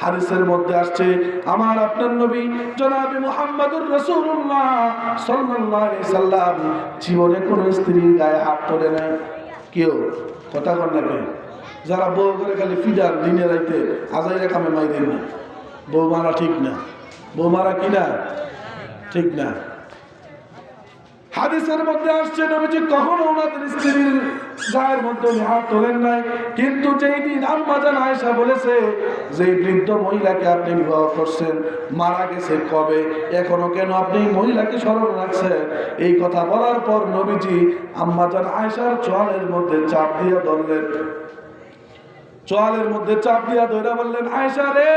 হাদিসের মধ্যে আসছে, আমার আপনার নবী জনাবে মুহাম্মদুর রাসূলুল্লাহ সাল্লাল্লাহু আলাইহি সাল্লাম জীবনে কোন স্ত্রীর গায়ে হাত তোলে নাই। কেউ কথা কন না কেন? যারা বউ করে খালি ফিডার দিনে রাইতে আজাইরা কামে মাই দেন না, বউ মারা ঠিক না, বউ মারা কিনা ঠিক না। হাদিসের মধ্যে আসছে নবীজি কখনো ওনাদের স্ত্রীর গায়ের মধ্যে হাত তোলেন নাই। কিন্তু যেই দিন আম্মাজান আয়েশা বলেছে যে বৃদ্ধ মহিলাকে আপনি বিবাহ করছেন মারা গেছে কবে, এখনো কেন আপনি মহিলাকে স্মরণ রাখছেন, এই কথা বলার পর নবীজি আম্মাজান আয়েশার চোয়ালের মধ্যে চাপ দিয়ে ধরলেন। চোয়ালের মধ্যে চাপ দিয়া ধরে বললেন, আয়েশা রে,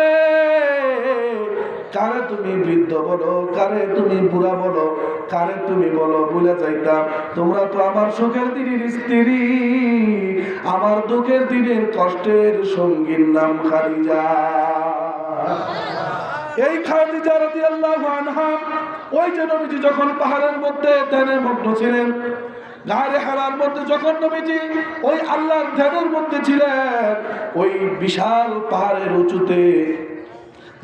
কারে তুমি বৃদ্ধ বলো, কারে তুমি বুড়া বলো, কারে তুমি বলো, ভুলে যাইতাম তোমরা তো আমার সুখের দিনের স্ত্রী, আমার দুঃখের দিনের কষ্টের সঙ্গীর নাম খাদিজা। এই খাদিজা রাদিয়াল্লাহু আনহা ওই যে নবীজি যখন পাহাড়ের মধ্যে ধ্যানে মগ্ন ছিলেন, গায়ে হারার মধ্যে যখন নবীজি ওই আল্লাহর ধ্যানের মধ্যে ছিলেন, ওই বিশাল পাহাড়ের উঁচুতে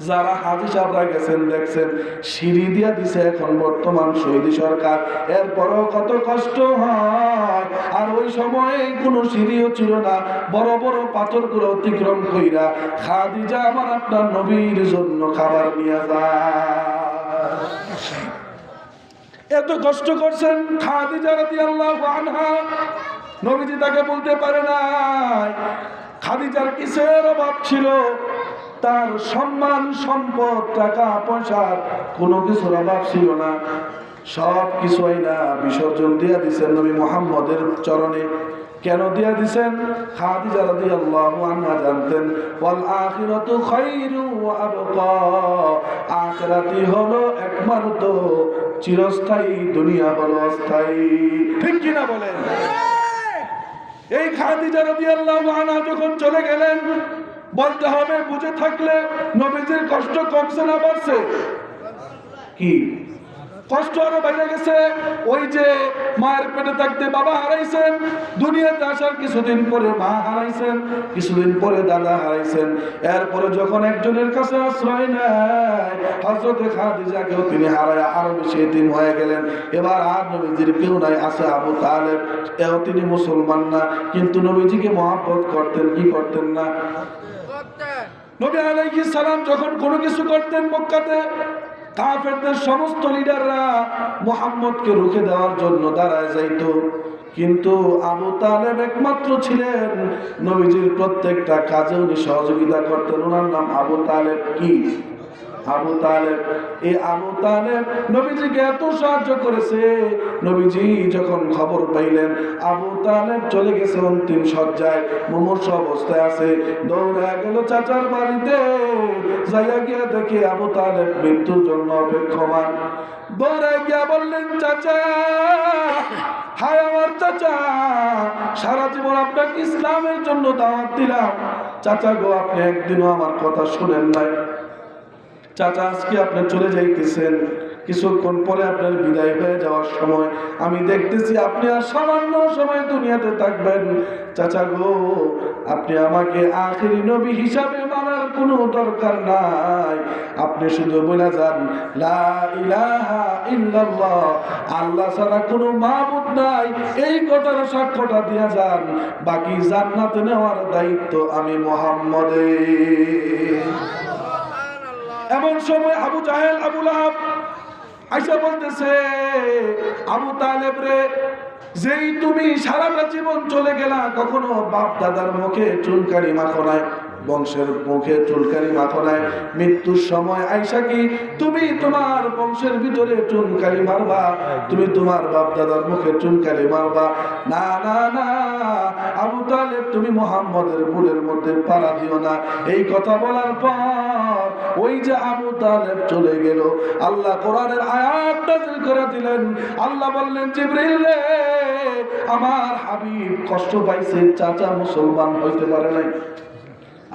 যারা হাজী সাহেবরা গেছেন দেখছেন সিঁড়ি দিয়া দিছে এখন বর্তমান সৌদি সরকার, এরপরও কত কষ্ট হয়। আর ওই সময়ে কোনো সিঁড়িও ছিল না, বড় বড় পাথরগুলো অতিক্রম কইরা খাদিজা আমার আপনার নবীর জন্য খাবার নিয়ে যায়। এত কষ্ট করছেন খাদিজা রাদিয়াল্লাহু আনহা, নবীজি তাকে বলতে পারে নাই। খাদিজার কিসের অভাব ছিল? তার সম্মান সম্পদ টাকা পয়সার কোনো কিছুর অভাব ছিল না, সব কিছুই না বিসর্জন দিয়া দিছেন নবী মুহাম্মদের চরণে। কেন দিয়া দিছেন? খাদিজা রাদিয়াল্লাহু আনহা জানতেন ওয়াল আখিরাতু খায়রু ওয়া আবকা, আখিরাতই হলো একমাত্র চিরস্থায়ী, দুনিয়া হলো অস্থায়ী। ঠিক কি না বলেন? এই খাদিজা রাদিয়াল্লাহু আনহা যখন চলে গেলেন, বলতে হবে বুঝে থাকলে নবীজির কষ্ট কমছে না বাড়ছে? কি কষ্ট আরো বাইরে গেছে। ওই যে মায়ের পেটে থাকতে বাবা হারাইছেন, দুনিয়াতে আসার কিছুদিন পরে মা হারাইছেন, কিছুদিন পরে দাদা হারাইছেন, এরপরে যখন একজনের কাছে আশ্রয় নেয় হযরতে খাদিজাকেও তিনি হারায় আরো বেশি এতিম হয়ে গেলেন। এবার আর নবীজির কেউ নাই, আছে আবু তালেব, এও তিনি মুসলমান না, কিন্তু নবীজিকে মহব্বত করতেন কি করতেন না? নবী আলাইহিস সালাম যখন কোনো কিছু করতেন মক্কাতে, কাফেরদের সমস্ত লিডাররা মুহাম্মদকে রুখে দেওয়ার জন্য দাঁড়ায় যাইতো, কিন্তু আবু তালেব একমাত্র ছিলেন নবীজির প্রত্যেকটা কাজে উনি সহযোগিতা করতেন। ওনার নাম আবু তালেব। কি? আবু তালেব। এই আবু তালেব নবীজিকে এত সাহায্য করেছে, নবীজি যখন খবর পাইলেন আবু তালেব চলে গেছে অন্তিম শয্যায়, মুমূর্ষু অবস্থায় আছে, দৌড়ে গেল চাচার বাড়িতে, যাইয়া গিয়া দেখে আবু তালেব মৃত্যুর জন্য অপেক্ষমান। দৌড়ে গিয়া বললেন, চাচা, হায় আমার চাচা, সারা জীবন আপনাকে ইসলামের জন্য দাওয়াত দিলাম, চাচা গো আপনি একদিনও আমার কথা শুনেন নাই। চাচা আজকে আপনি চলে যাইতেছেন, কিছুক্ষণ পরে আপনার বিদায় হয়ে যাওয়ার সময় আমি দেখতেছি আপনি আর সামান্য সময় দুনিয়াতে থাকবেন। চাচা গো, আপনি আমাকে আখেরি নবী হিসাবে মানার কোনো দরকার নাই, আপনি শুধু বলে যান লা ইলাহা ইল্লাল্লাহ, আল্লাহ ছাড়া কোনো মাবুদ নাই, এই কথার সাক্ষ্যটা দিয়া যান, বাকি জান্নাতে নেওয়ার দায়িত্ব আমি মুহাম্মদের। এমন সময় আবু জাহেল, আবু লাহাব আইসা বলতেছে, আবু তালেব রে, যেই তুমি সারাটা জীবন চলে গেলা, কখনো বাপ দাদার মুখে চুলকারি মাখো নাই, বংশের মুখে চুলকারি মাখো নাই, মৃত্যুর সময় আইসা কি তুমি তোমার বংশের ভিতরে চুলকারি মারবা? তুমি তোমার বাপ দাদার মুখে চুলকারি মারবা? না না না আবু তালেব, তুমি মুহাম্মদের ভুলের মধ্যে পাড়া দিও না। এই কথা বলার পর ওই যে আবু তালেব চলে গেল, আল্লাহ কোরআনের আয়াত নাযিল করে দিলেন। আল্লাহ বললেন, জিবরিল রে, আমার হাবিব কষ্ট পাইছে, চাচা মুসলমান হইতে পারে নাই,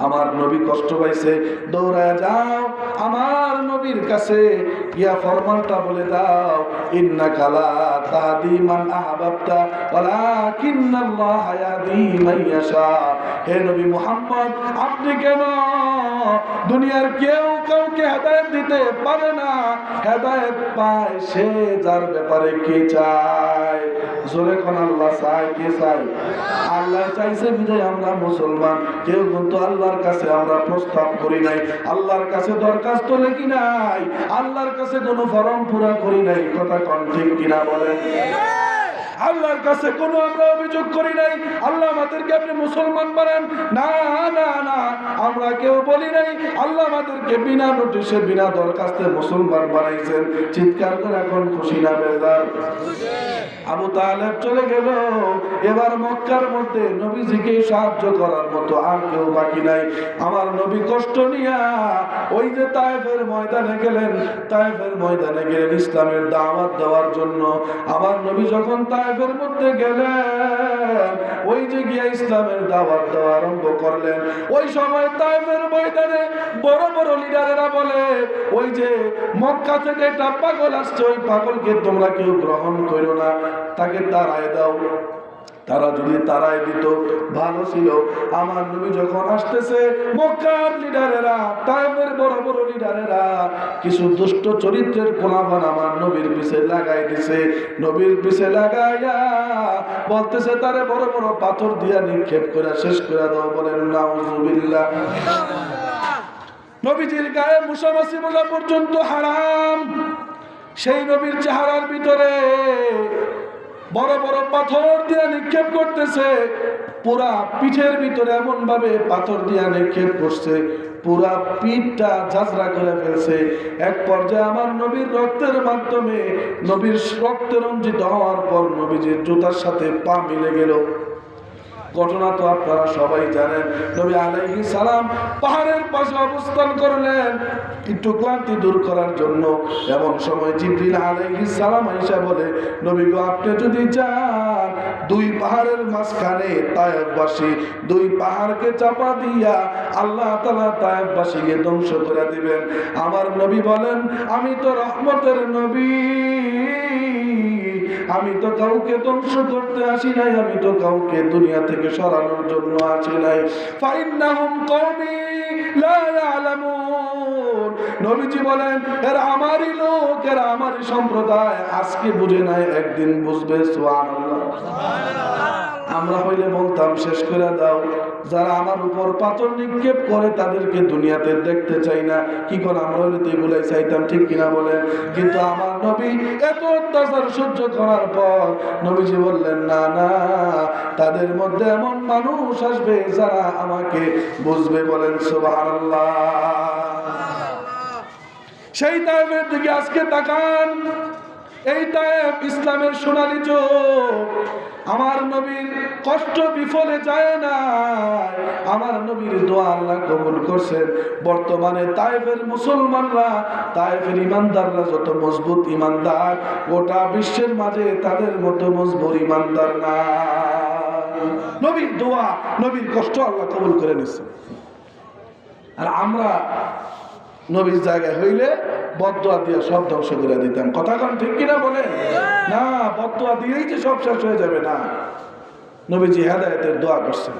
আমার নবী কষ্ট পাইছে, দৌড়ায় যাও আমার নবীর কাছে গিয়া ফরমানটা বলে দাও, ইন্নাকা লা তাহদি মান আহবাবতা ওয়ালাকিন্নাল্লাহ ইয়াহদি মান ইয়াশা। হে নবী মুহাম্মদ, আপনি কেন দুনিয়ার কেউ কাউকে হেদায়েত দিতে পারে না, হেদায়েত পায় সে যার ব্যাপারে কে চায়। জোরে কোন আল্লাহ চায়, কে চায়? আল্লাহ চাইছে বিধায় আমরা মুসলমান। কেউ কিন্তু আল্লাহর কাছে আমরা প্রস্তাব করি নাই, আল্লাহর কাছে দরখাস্ত লিখি নাই, আল্লাহর কাছে কোনো ফরম পুরা করি নাই। কথা কোন ঠিক কিনা বলেন? আল্লাহর কাছে কোনো আমরা অভিযোগ করি নাই আল্লাহ আমাদেরকে আপনি মুসলমান বানান, না না না, আমরা কেউ বলি নাই আল্লাহ আমাদেরকে বিনা নোটিশে বিনা দরখাস্তে মুসলমান বানাইছেন। চিৎকার করে এখন খুশি না বেজার? আবু তালেব চলে গেল, এবার মক্কার মধ্যে নবীজিকে সাহায্য করার মতো আর কেউ বাকি নাই। আমার নবী কষ্ট নিয়া ওই যে তায়েফের ময়দানে গেলেন, তায়েফের ময়দানে গেলেন ইসলামের দাওয়াত দেওয়ার জন্য। আমার নবী যখন তায়েফের মধ্যে গেলেন, ওই যে গিয়া ইসলামের দাওয়াত দেওয়া আরম্ভ করলেন, ওই সময় তায়েফের ময়দানে বড় বড় লিডারেরা বলে, ওই যে মক্কা থেকে একটা পাগল আসছে, ওই পাগলকে তোমরা কেউ গ্রহণ করো না, তাকে তাড়ায় দাও। তারা যদি তারাই দিত ভালো ছিল। আমার নবী যখন আসতেছে, মক্কার লিডারেরা, তায়েফের বড় বড় লিডারেরা কিছু দুষ্ট চরিত্রের কোলাবান আমার নবীর পিছে লাগাই দিছে। নবীর পিছে লাগাইয়া বলতেছে তারে বড় বড় পাথর দিয়া নিক্ষেপ করে শেষ করে দাও। বলেন নাউজুবিল্লাহ। নবীজির গায়ে মুসামাসি বলা পর্যন্ত হারাম। সেই নবীর চেহারার ভিতরে বড় বড় পাথর দিয়ে নিক্ষেপ করতেছে, পুরা পিঠের ভিতরে এমন ভাবে পাথর দিয়ে নিক্ষেপ করছে, পুরা পিঠটা ঝাঁঝরা করে ফেলছে। এক পর্যায়ে আমার নবীর রক্তের মাধ্যমে, নবীর রক্তে রঞ্জিত হওয়ার পর নবীজির জুতার সাথে পা মিলে গেল। ঘটনা তো আপনারা সবাই জানেন। নবী আলাইহিস সালাম পাহাড়ের পাশে অবস্থান করলেন একটু ক্লান্তি দূর করার জন্য। এমন সময় জিবরিল আলাইহিস সালাম আয়েশা বলে, নবী গো, আপনি যদি চান দুই পাহাড়ের মাঝখানে তায়েফবাসী, দুই পাহাড়কে চাপা দিয়া আল্লাহ তাআলা তায়েফবাসীকে ধ্বংস করে দিবেন। আমার নবী বলেন, আমি তো রহমতের নবী, আমি তো কাউকে ধ্বংস করতে আসি নাই, আমি তো কাউকে দুনিয়া থেকে সরানোর জন্য আসি নাই। ফাইন্নাহুম কওমি লা ইয়ালামুন। নবীজি বলেন, এরা আমারই লোক, এরা আমারই সম্প্রদায়, আজকে বুঝে নাই একদিন বুঝবে। সুবহানাল্লাহ। আমরা হইলে বলতাম শেষ করে দাও, যারা আমার উপর পাথর নিক্ষেপ করে তাদেরকে দুনিয়াতে দেখতে চাই না। কি করে আমরা হইলে তো এগুলাই চাইতাম, ঠিক কিনা বলেন? কিন্তু আমার নবী এত অত্যাচার সহ্য করার পর নবীজি বললেন, না না, তাদের মধ্যে এমন মানুষ আসবে যারা আমাকে বুঝবে। বলেন সুবহানাল্লাহ। সেই তায়েফের দিকে আজকে তাকান। এই তায়েফ ইসলামের সোনালী যুগ। আমার নবীর কষ্ট বিফলে যায় না, আমার নবীর দোয়া আল্লাহ কবুল করছেন। বর্তমানে তায়েফের মুসলমানরা, তায়েফের ইমানদাররা যত মজবুত ইমানদার, গোটা বিশ্বের মাঝে তাদের মতো মজবুত ইমানদার না। নবীর দোয়া, নবীর কষ্ট আল্লাহ কবুল করে নিচ্ছে। আর আমরা নবীর জায়গায় হইলে বদদোয়া দিয়ে সব ধ্বংস করে দিতাম। কথা কোন ঠিক কিনা বলেন? না, বদদোয়া দিয়েই যে সব শেষ হয়ে যাবে না। নবীজি হেদায়েতের দোয়া করছেন।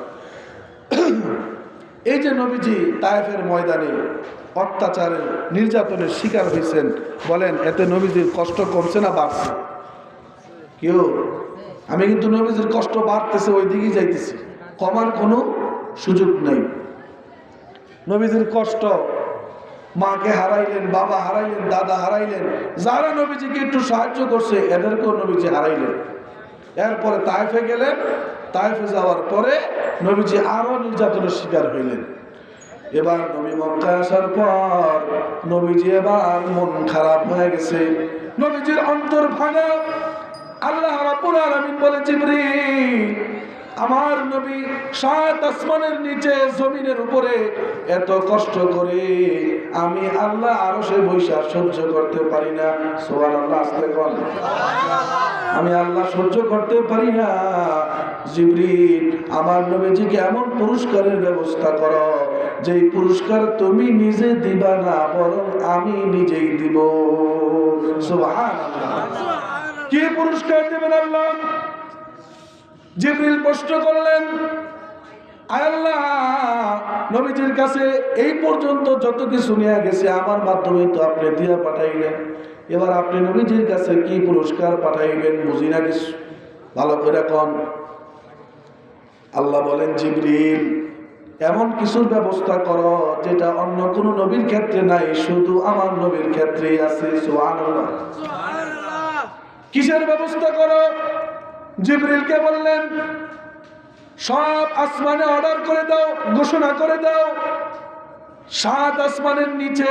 এই যে নবীজি তায়েফের ময়দানে অত্যাচারের নির্যাতনের শিকার হয়েছেন, বলেন এতে নবীজির কষ্ট কমছে না বাড়ছে? কেউ? আমি কিন্তু নবীজির কষ্ট বাড়তেছে ওই দিকেই যাইতেছি, কমার কোনো সুযোগ নেই। নবীজির কষ্ট, মাকে হারাইলেন, বাবা হারাইলেন, দাদা হারাইলেন, যারা নবীজিকে একটু সাহায্য করছে এদেরকেও নবীজি হারাইলেন। এরপরে তায়েফে গেলেন, তায়েফে যাওয়ার পরে নবীজি আরো নির্যাতনের শিকার হইলেন। এবার নবী মক্কায় আসার পর নবীজি এবার মন খারাপ হয়ে গেছে, নবীজির অন্তর ভাঙা। আল্লাহ রাব্বুল আলামিন বলে, জিবরিল, আমার নবী 7 আসমানের নিচে জমিনের উপরে এত কষ্ট করে আমি আল্লাহ আরশে বৈশা সহ্য করতে পারি না। সুবহানাল্লাহ। আস্তে কোন, আমি আল্লাহ সহ্য করতে পারি না। জিবরিল, আমার নবীজিকে এমন পুরস্কারের ব্যবস্থা করো যেই পুরস্কার তুমি নিজে দিবা না, বরং আমি নিজেই দিব। সুবহানাল্লাহ। কি পুরস্কার দেবেন আল্লাহ? জিবরিল প্রশ্ন করলেন, আয় আল্লাহ, নবীজির কাছে এই পর্যন্ত যত কিছু নিয়ে গেছে আমার মাধ্যমে তো আপনি দিয়া পাঠাইলেন, এবার আপনি নবীজির কাছে কি পুরস্কার পাঠাইবেন বুঝি না কিছু, ভালো করে কোন। আল্লাহ বলেন, জিবরিল, এমন কিছুর ব্যবস্থা করো যেটা অন্য কোন নবীর ক্ষেত্রে নাই, শুধু আমার নবীর ক্ষেত্রেই আছে। সুবহানাল্লাহ। কিসের ব্যবস্থা করো? জিবরিলকে বললেন, সব আসমানে অর্ডার করে দাও, ঘোষণা করে দাও, 7 আসমানের নিচে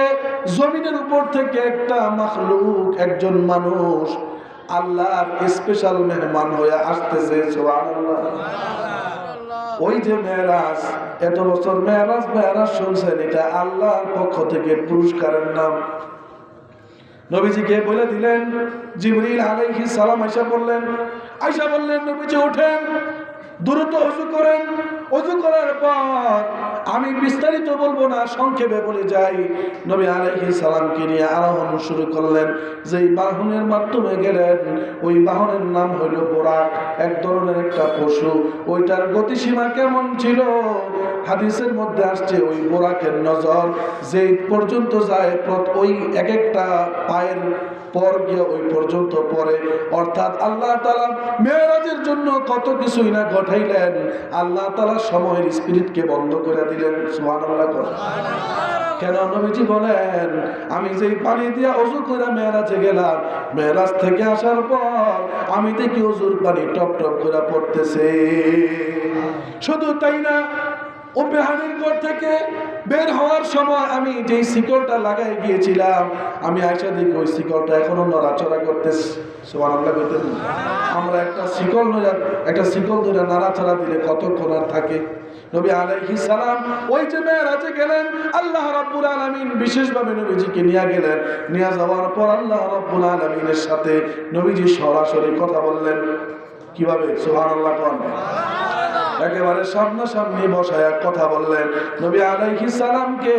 জমিনের উপর থেকে একটা মাখলুক, একজন মানুষ আল্লাহর স্পেশাল মেহমান হয়ে আসতেছে। সুবহানাল্লাহ। ওই যে মেরাজ, এত বছর মেরাজ শুনছেন, এটা আল্লাহর পক্ষ থেকে পুরস্কারের নাম। নবীজিকে বলে দিলেন। জিবরিল আলাইহিস সালাম আয়েশা বললেন, নবীজি ওঠেন, দ্রুত ওযু করেন। ওযু করার পর আমি বিস্তারিত বলবো না, সংক্ষেপে বলে যাই। নবী আলাইহিস সালামকে নিয়ে আরোহণ শুরু করলেন। যেই বাহনের মাধ্যমে গেলেন, ওই বাহনের নাম হইল বোরাক, এক ধরনের একটা পশু। ওইটার গতিসীমা কেমন ছিল? হাদিসের মধ্যে আসছে, ওই বোরাকের নজর যেই পর্যন্ত যায়, ওই এক একটা পায়ের পর গিয়ে ওই পর্যন্ত পড়ে। অর্থাৎ আল্লাহ তাআলা মেরাজের জন্য কত কিছুই না ঘটাইলেন। আল্লাহ তাআলা সময়ের স্পিরিটকে বন্ধ করে দিলেন। সুবহানাল্লাহ। কেন? নবীজি বলেন, আমি যেই পানি দিয়া ওযু করে মেরাজে গেলাম, মেরাজ থেকে আসার পর আমি দেখি ওযুর পানি টপ টপ করে পড়তেছে। শুধু তাই না, ও বেহানির ঘর থেকে বের হওয়ার সময় আমি যেই শিকলটা লাগাই গিয়েছিলাম, আমি আয়সা দেখি ওই শিকলটা এখনো নড়াচড়া করতেছে। সুবহানাল্লাহ। আমরা একটা শিকল ধরে নাড়াচাড়া দিলে কতক্ষণ আর থাকে? নবী আলাইহিস সালাম ওই যে মেরাজে গেলেন, আল্লাহ রাব্বুল আলামিন বিশেষভাবে নবীজিকে নিয়ে গেলেন। নিয়ে যাওয়ার পর আল্লাহ রাব্বুল আলামিনের সাথে নবীজি সরাসরি কথা বললেন। কিভাবে? সুবহানাল্লাহ। একেবারে সামনাসামনি বসায় কথা বললেন। নবী আলাইহিস সালামকে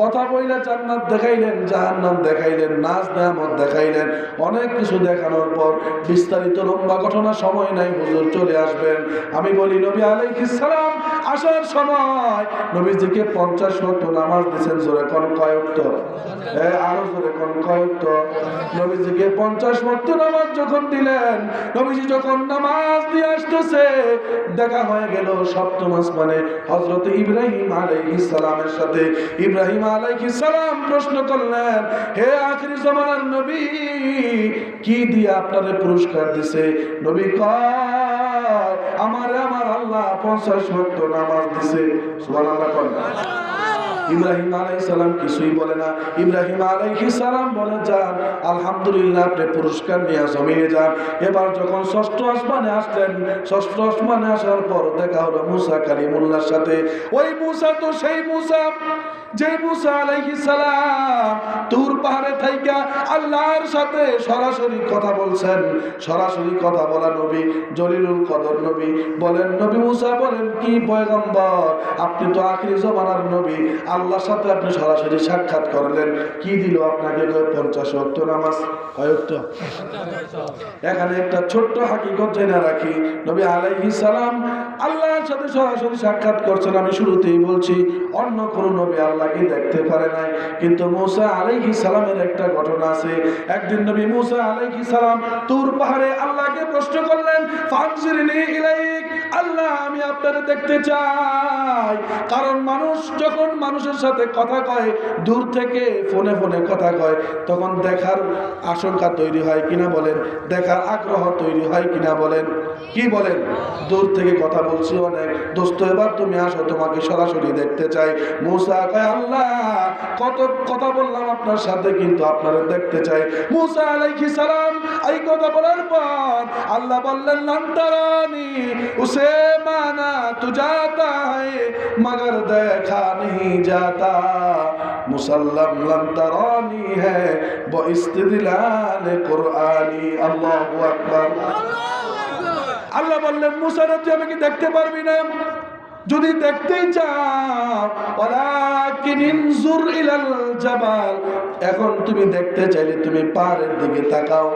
কথা বইলা জান্নাত দেখাইলেন, জাহান্নাম দেখাইলেন, নাজ নেয়ামত দেখাইলেন। অনেক কিছু দেখানোর পর বিস্তারিত লম্বা ঘটনা, সময় নাই, হুজুর চলে আসবেন। আমি বলি, নবী আলাইহিস সালাম আসার সময় নবীজিকে 50 ওয়াক্ত নামাজ দিয়েছেন। জোরে কোন কয় ওয়াক্ত? আরো জোরে কোন কয় ওয়াক্ত? নবীজিকে 50 ওয়াক্ত নামাজ যখন দিলেন, নবীজি যখন নামাজ দিয়ে আসতেছে, দেখা হয়ে গেল সপ্তম আসমানে হযরত ইব্রাহিম আলাইহিস সালামের সাথে। ইব্রাহিম আলাইহিস সালাম প্রশ্ন করলেন, হে আখিরি জামানার নবী, কি দিয়ে আপনাদের পুরস্কার দিছে? নবী কয়, আমার আল্লাহ 50 ওয়াক্ত নামাজ দিছে। সুবহানাল্লাহ। ইব্রাহিম আলাইহিস সালাম কিছুই বলে না। ইব্রাহিম আলাইহিস সালাম বলে, যান, আলহামদুলিল্লাহ, আপনি পুরস্কার নিয়ে জমিয়ে যান। এবার যখন ষষ্ঠ আসমানে আসলেন, ষষ্ঠ আসমানে আসার পর দেখা হলো মুসা কালিমুল্লাহর সাথে। ওই মুসা তো সেই মুসা, যে মুসা আলাইহিস সালাম তুর পাহাড়ে থাইকা আল্লাহর সাথে সরাসরি কথা বলছেন। সরাসরি কথা বলা নবী, জলিলুল কদর নবী। বলেন, নবী মুসা বলেন, কি পয়গম্বর, আপনি তো আখিরি জামানার নবী, আল্লাহর সাথে আপনি সরাসরি সাক্ষাৎ করলেন, কি দিল আপনাকে? 50 ওয়াক্ত নামাজ। কয় ওয়াক্ত? এখানে একটা ছোট্ট হাকিকত জেনে রাখি, নবী আলাইহিস সালাম আল্লাহর সাথে সরাসরি সাক্ষাৎ করছেন। আমি শুরুতেই বলছি, অন্য কোন নবী আল্লাহকে দেখতে পারে নাই, কিন্তু মুসা আলাইহিস সালামের একটা ঘটনা আছে। একদিন নবী মুসা আলাইহিস সালাম তুর পাহাড়ে আল্লাহকে প্রশ্ন করলেন, ফানজিরনি ইলাইক, আল্লাহ, আমি আপনারে দেখতে চাই। কারণ মানুষ যখন মানুষের সাথে কথা কয়, দূর থেকে ফোনে কথা কয়, তখন দেখার আশঙ্কা তৈরি হয় কিনা বলেন? দেখার আগ্রহ তৈরি হয় কিনা বলেন? কি বলেন? দূর থেকে কথা বলছি অনেক, দোস্ত এবার তুমি আসো, তোমাকে সরাসরি দেখতে চাই। মুসা কয়, আল্লাহ, কত কথা বললাম আপনার সাথে, কিন্তু আপনারা দেখতে চাই। মুসা আলাইহিস সালাম এই কথা বলার পর আল্লাহ বললেন, লান তারানি, উসে মানা তু জাতা है मगर देखा नहीं जाता, मुसल्लम लन तरानी है वो इस्तिदलाल कुरआनी। अल्लाहु আকবার। আল্লাহ বললেন, মুসা, তুই আমাকে দেখতে পারবি না? যদি দেখতেই চাও, ওয়ালাকিন ইনজুর ইলাল জাবাল, এখন তুমি দেখতে চাইলে তুমি পাহাড়ের দিকে তাকাও,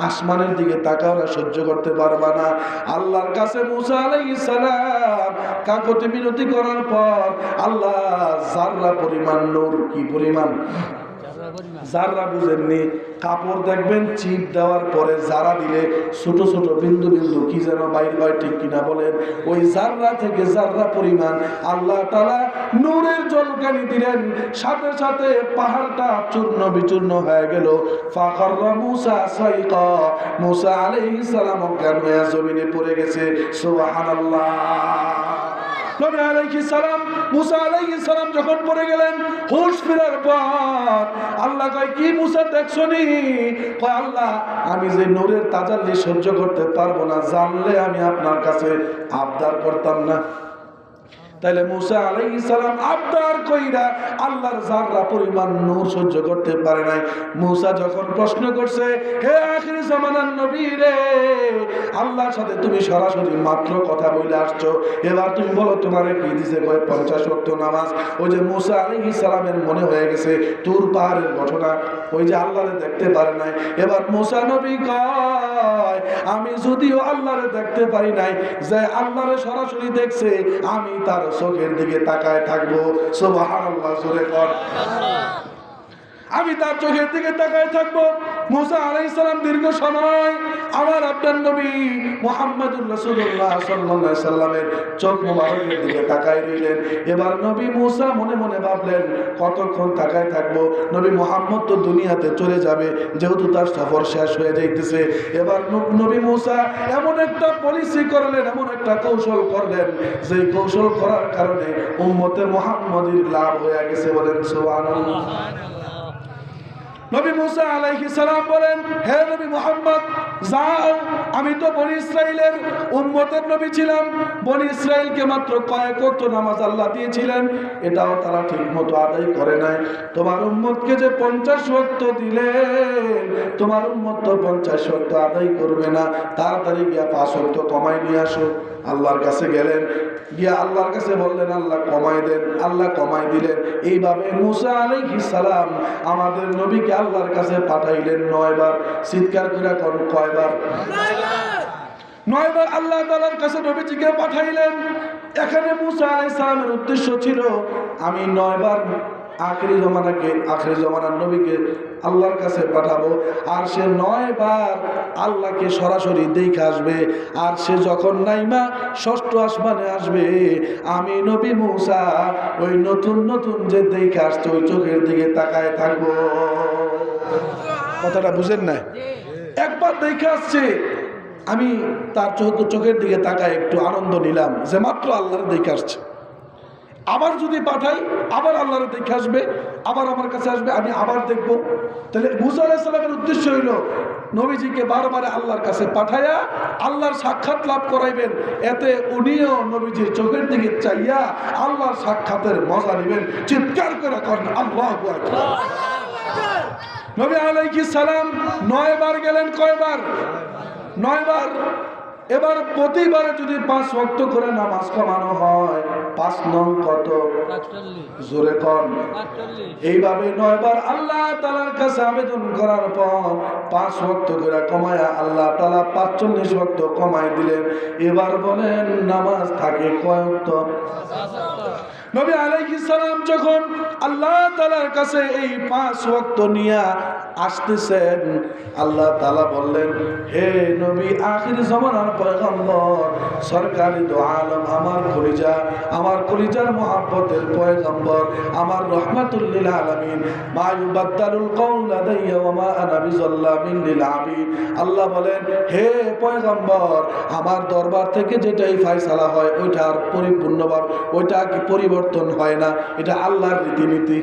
আসমানের দিকে তাকাও না, সহ্য করতে পারবা না। আল্লাহর কাছে মুসা আলাইহিস সালাম কাকুতি মিনতি করার পর আল্লাহ জাররা পরিমাণ নূর, কি পরিমাণ? যারা বুঝেননি, কাপড় দেখবেন চিপ দেওয়ার পরে যারা দিলে ছোট ছোট বিন্দু বিন্দু কি যেন বাইর হয়, ঠিক কিনা বলেন? ওই জাররা থেকে জাররা পরিমাণ আল্লাহ তাআলা নূরের জলকানি দিলেন, সাথে সাথে পাহাড়টা চূর্ণ বিচূর্ণ হয়ে গেল। ফাখাররা মূসা সাইকা, মূসা আলাইহিস সালাম অজ্ঞান হয়ে জমিনে পড়ে গেছে। সুবহানাল্লাহ। নবী আলাইহিস সালাম, মূসা আলাইহিস সালাম যখন পড়ে গেলেন, হুঁশ ফেরার পর আল্লাহ কয়, কি মূসা দেখছনি? কয়, আল্লাহ আমি যে নূরের তাজাল্লি সহ্য করতে পারবো না, জানলে আমি আপনার কাছে আবদার করতাম না। তাইলে মূসা আলাইহিস সালাম আবদার কইরা আল্লাহর যাররা পরিমাণ নূর সহ্য করতে পারে নাই। মূসা যখন প্রশ্ন করছে, হে আখিরি জামানার নবী রে, আল্লাহর সাথে তুমি সরাসরি মাত্র কথা বলে আসছো, এবার তুমি বলো তোমারে কি দিছে? কয় 50 ওয়াক্ত নামাজ। ওই যে মূসা আলাইহিস সালামের মনে হয়ে গেছে তুর পাহাড়ের ঘটনা, ওই যে আল্লাহরে দেখতে পারে নাই। এবার মূসা নবী কয়, আমি যদিও আল্লাহরে দেখতে পারি নাই, যে আল্লাহরে সরাসরি দেখছে আমি তার চোখের দিকে তাকায় থাকবো। সুবহানাল্লাহ, জোরে কর। আমি তার চোখের দিকে তাকায় থাকবো। মূসা আলাইহিস সালাম দীর্ঘ সময় আমার আপনার নবী মুহাম্মদুর রাসূলুল্লাহ সাল্লাল্লাহু আলাইহি সাল্লামের চোখ মোবারকের দিকে তাকায় রইলেন। এবার নবী মূসা মনে মনে ভাবলেন, কতক্ষণ তাকায় থাকবো? নবী মুহাম্মদ তো দুনিয়াতে চলে যাবে, যেহেতু তার সফর শেষ হয়ে যাইতেছে। এবার নবী মূসা এমন একটা পলিসি করলেন, এমন একটা কৌশল করলেন, যে কৌশল করার কারণে উম্মতে মুহাম্মদীর লাভ হয়ে গেছে। বলেন সুবহানাল্লাহ। নবী মূসা আলাইহিস সালাম বলেন, হে নবী মুহাম্মদ, যাও, আমি তো বনি ইসরাইলের উম্মতের নবী ছিলাম। বনি ইসরাইলকে মাত্র কয়েক ওয়াক্ত নামাজ আল্লাহ দিয়েছিলেন, এটাও তারা ঠিকমতো আদায় করে নাই। তোমার উম্মতকে যে 50 ওয়াক্ত দিলেন, তোমার উম্মত তো 50 ওয়াক্ত আদায় করবে না, তাড়াতাড়ি গিয়া 5 ওয়াক্ত কমাই নিয়ে আসো। আল্লাহর কাছে গেলেন, গিয়া আল্লাহর কাছে বললেন, আল্লাহ কমাই দেন। আল্লাহ কমাই দিলেন। এইভাবে মূসা আলাইহিস সালাম আমাদের নবীকে আল্লাহর কাছে পাঠাইলেন 9 বার। চিৎকার করে কোন কয়বার? 9 বার আল্লাহ তাআলার কাছে নবীজিকে পাঠাইলেন। এখানে মূসা আলাইহিস সালামের উদ্দেশ্য ছিল, আমি 9 বার আখিরি জমানার নবীকে আল্লাহর কাছে পাঠাবো, আর সে 9 বার আল্লাহকে সরাসরি দেখে আসবে। আর সে যখন নাইমা 6ষ্ঠ আসমানে আসবে, আমি নবী মূসা ওই নতুন নতুন যে দেখে আসছে ওই চোখের দিকে তাকায় থাকবো। কথাটা বুঝেন না? একবার দেখে আসছে, আমি তার চোখের দিকে তাকায় একটু আনন্দ নিলাম যে মাত্র আল্লাহর দেখে আসছে। আবার যদি পাঠাই, আবার আল্লাহর দেখে আসবে, আবার আমার কাছে আসবে, আমি আবার দেখবো। তাহলে মূসা আলাইহিস সালামের উদ্দেশ্য হইল নবীজিকে বারবার আল্লাহর কাছে পাঠাইয়া আল্লাহর সাক্ষাৎ লাভ করাইবেন, এতে উনিও নবীজির চোখের দিকে চাইয়া আল্লাহর সাক্ষাতের মজা নেবেন। চিৎকার করে করেন আল্লাহু আকবার। নবী আলাইহিস সালাম 9 বার গেলেন। কয়বার? 9 বার। এবার প্রতিবারে যদি 5 ওয়াক্ত করে নামাজ কমানো হয়, 5 নং কত? 45। জোরে কর। 45। এইভাবে 9 বার আল্লাহ তাআলার কাছে আবেদন করার পর 5 ওয়াক্ত করে কমায়া আল্লাহ তাআলা 45 ওয়াক্ত কমাই দিলেন। এবার বলেন নামাজ থাকে কয় ওয়াক্ত? 5 ওয়াক্ত। নবী আলাইহিস সালাম যখন আল্লাহ তাআলার কাছে এই 5 ওয়াক্ত নিয়ে আসতেছেন, আল্লাহ তাআলা বললেন, হে নবী, আখির জামানার পয়গম্বর, সরকারি দো আলম, আমার কলিজার মুহাব্বতের পয়গম্বর, আমার রহমাতুল লিল আলামিন, মা ইউবাদদালুল কওল লাদাইয়া ওয়া মা আনা বিযাল্লামিন লিল আবিদ। আল্লাহ বলেন, হে পয়গম্বর, আমার দরবার থেকে যেটাই ফয়সালা হয় ওইটা আর পরিপূর্ণভাবে ওইটা কি পরিবর্তন হয় না, এটা আল্লাহর রীতিনীতি।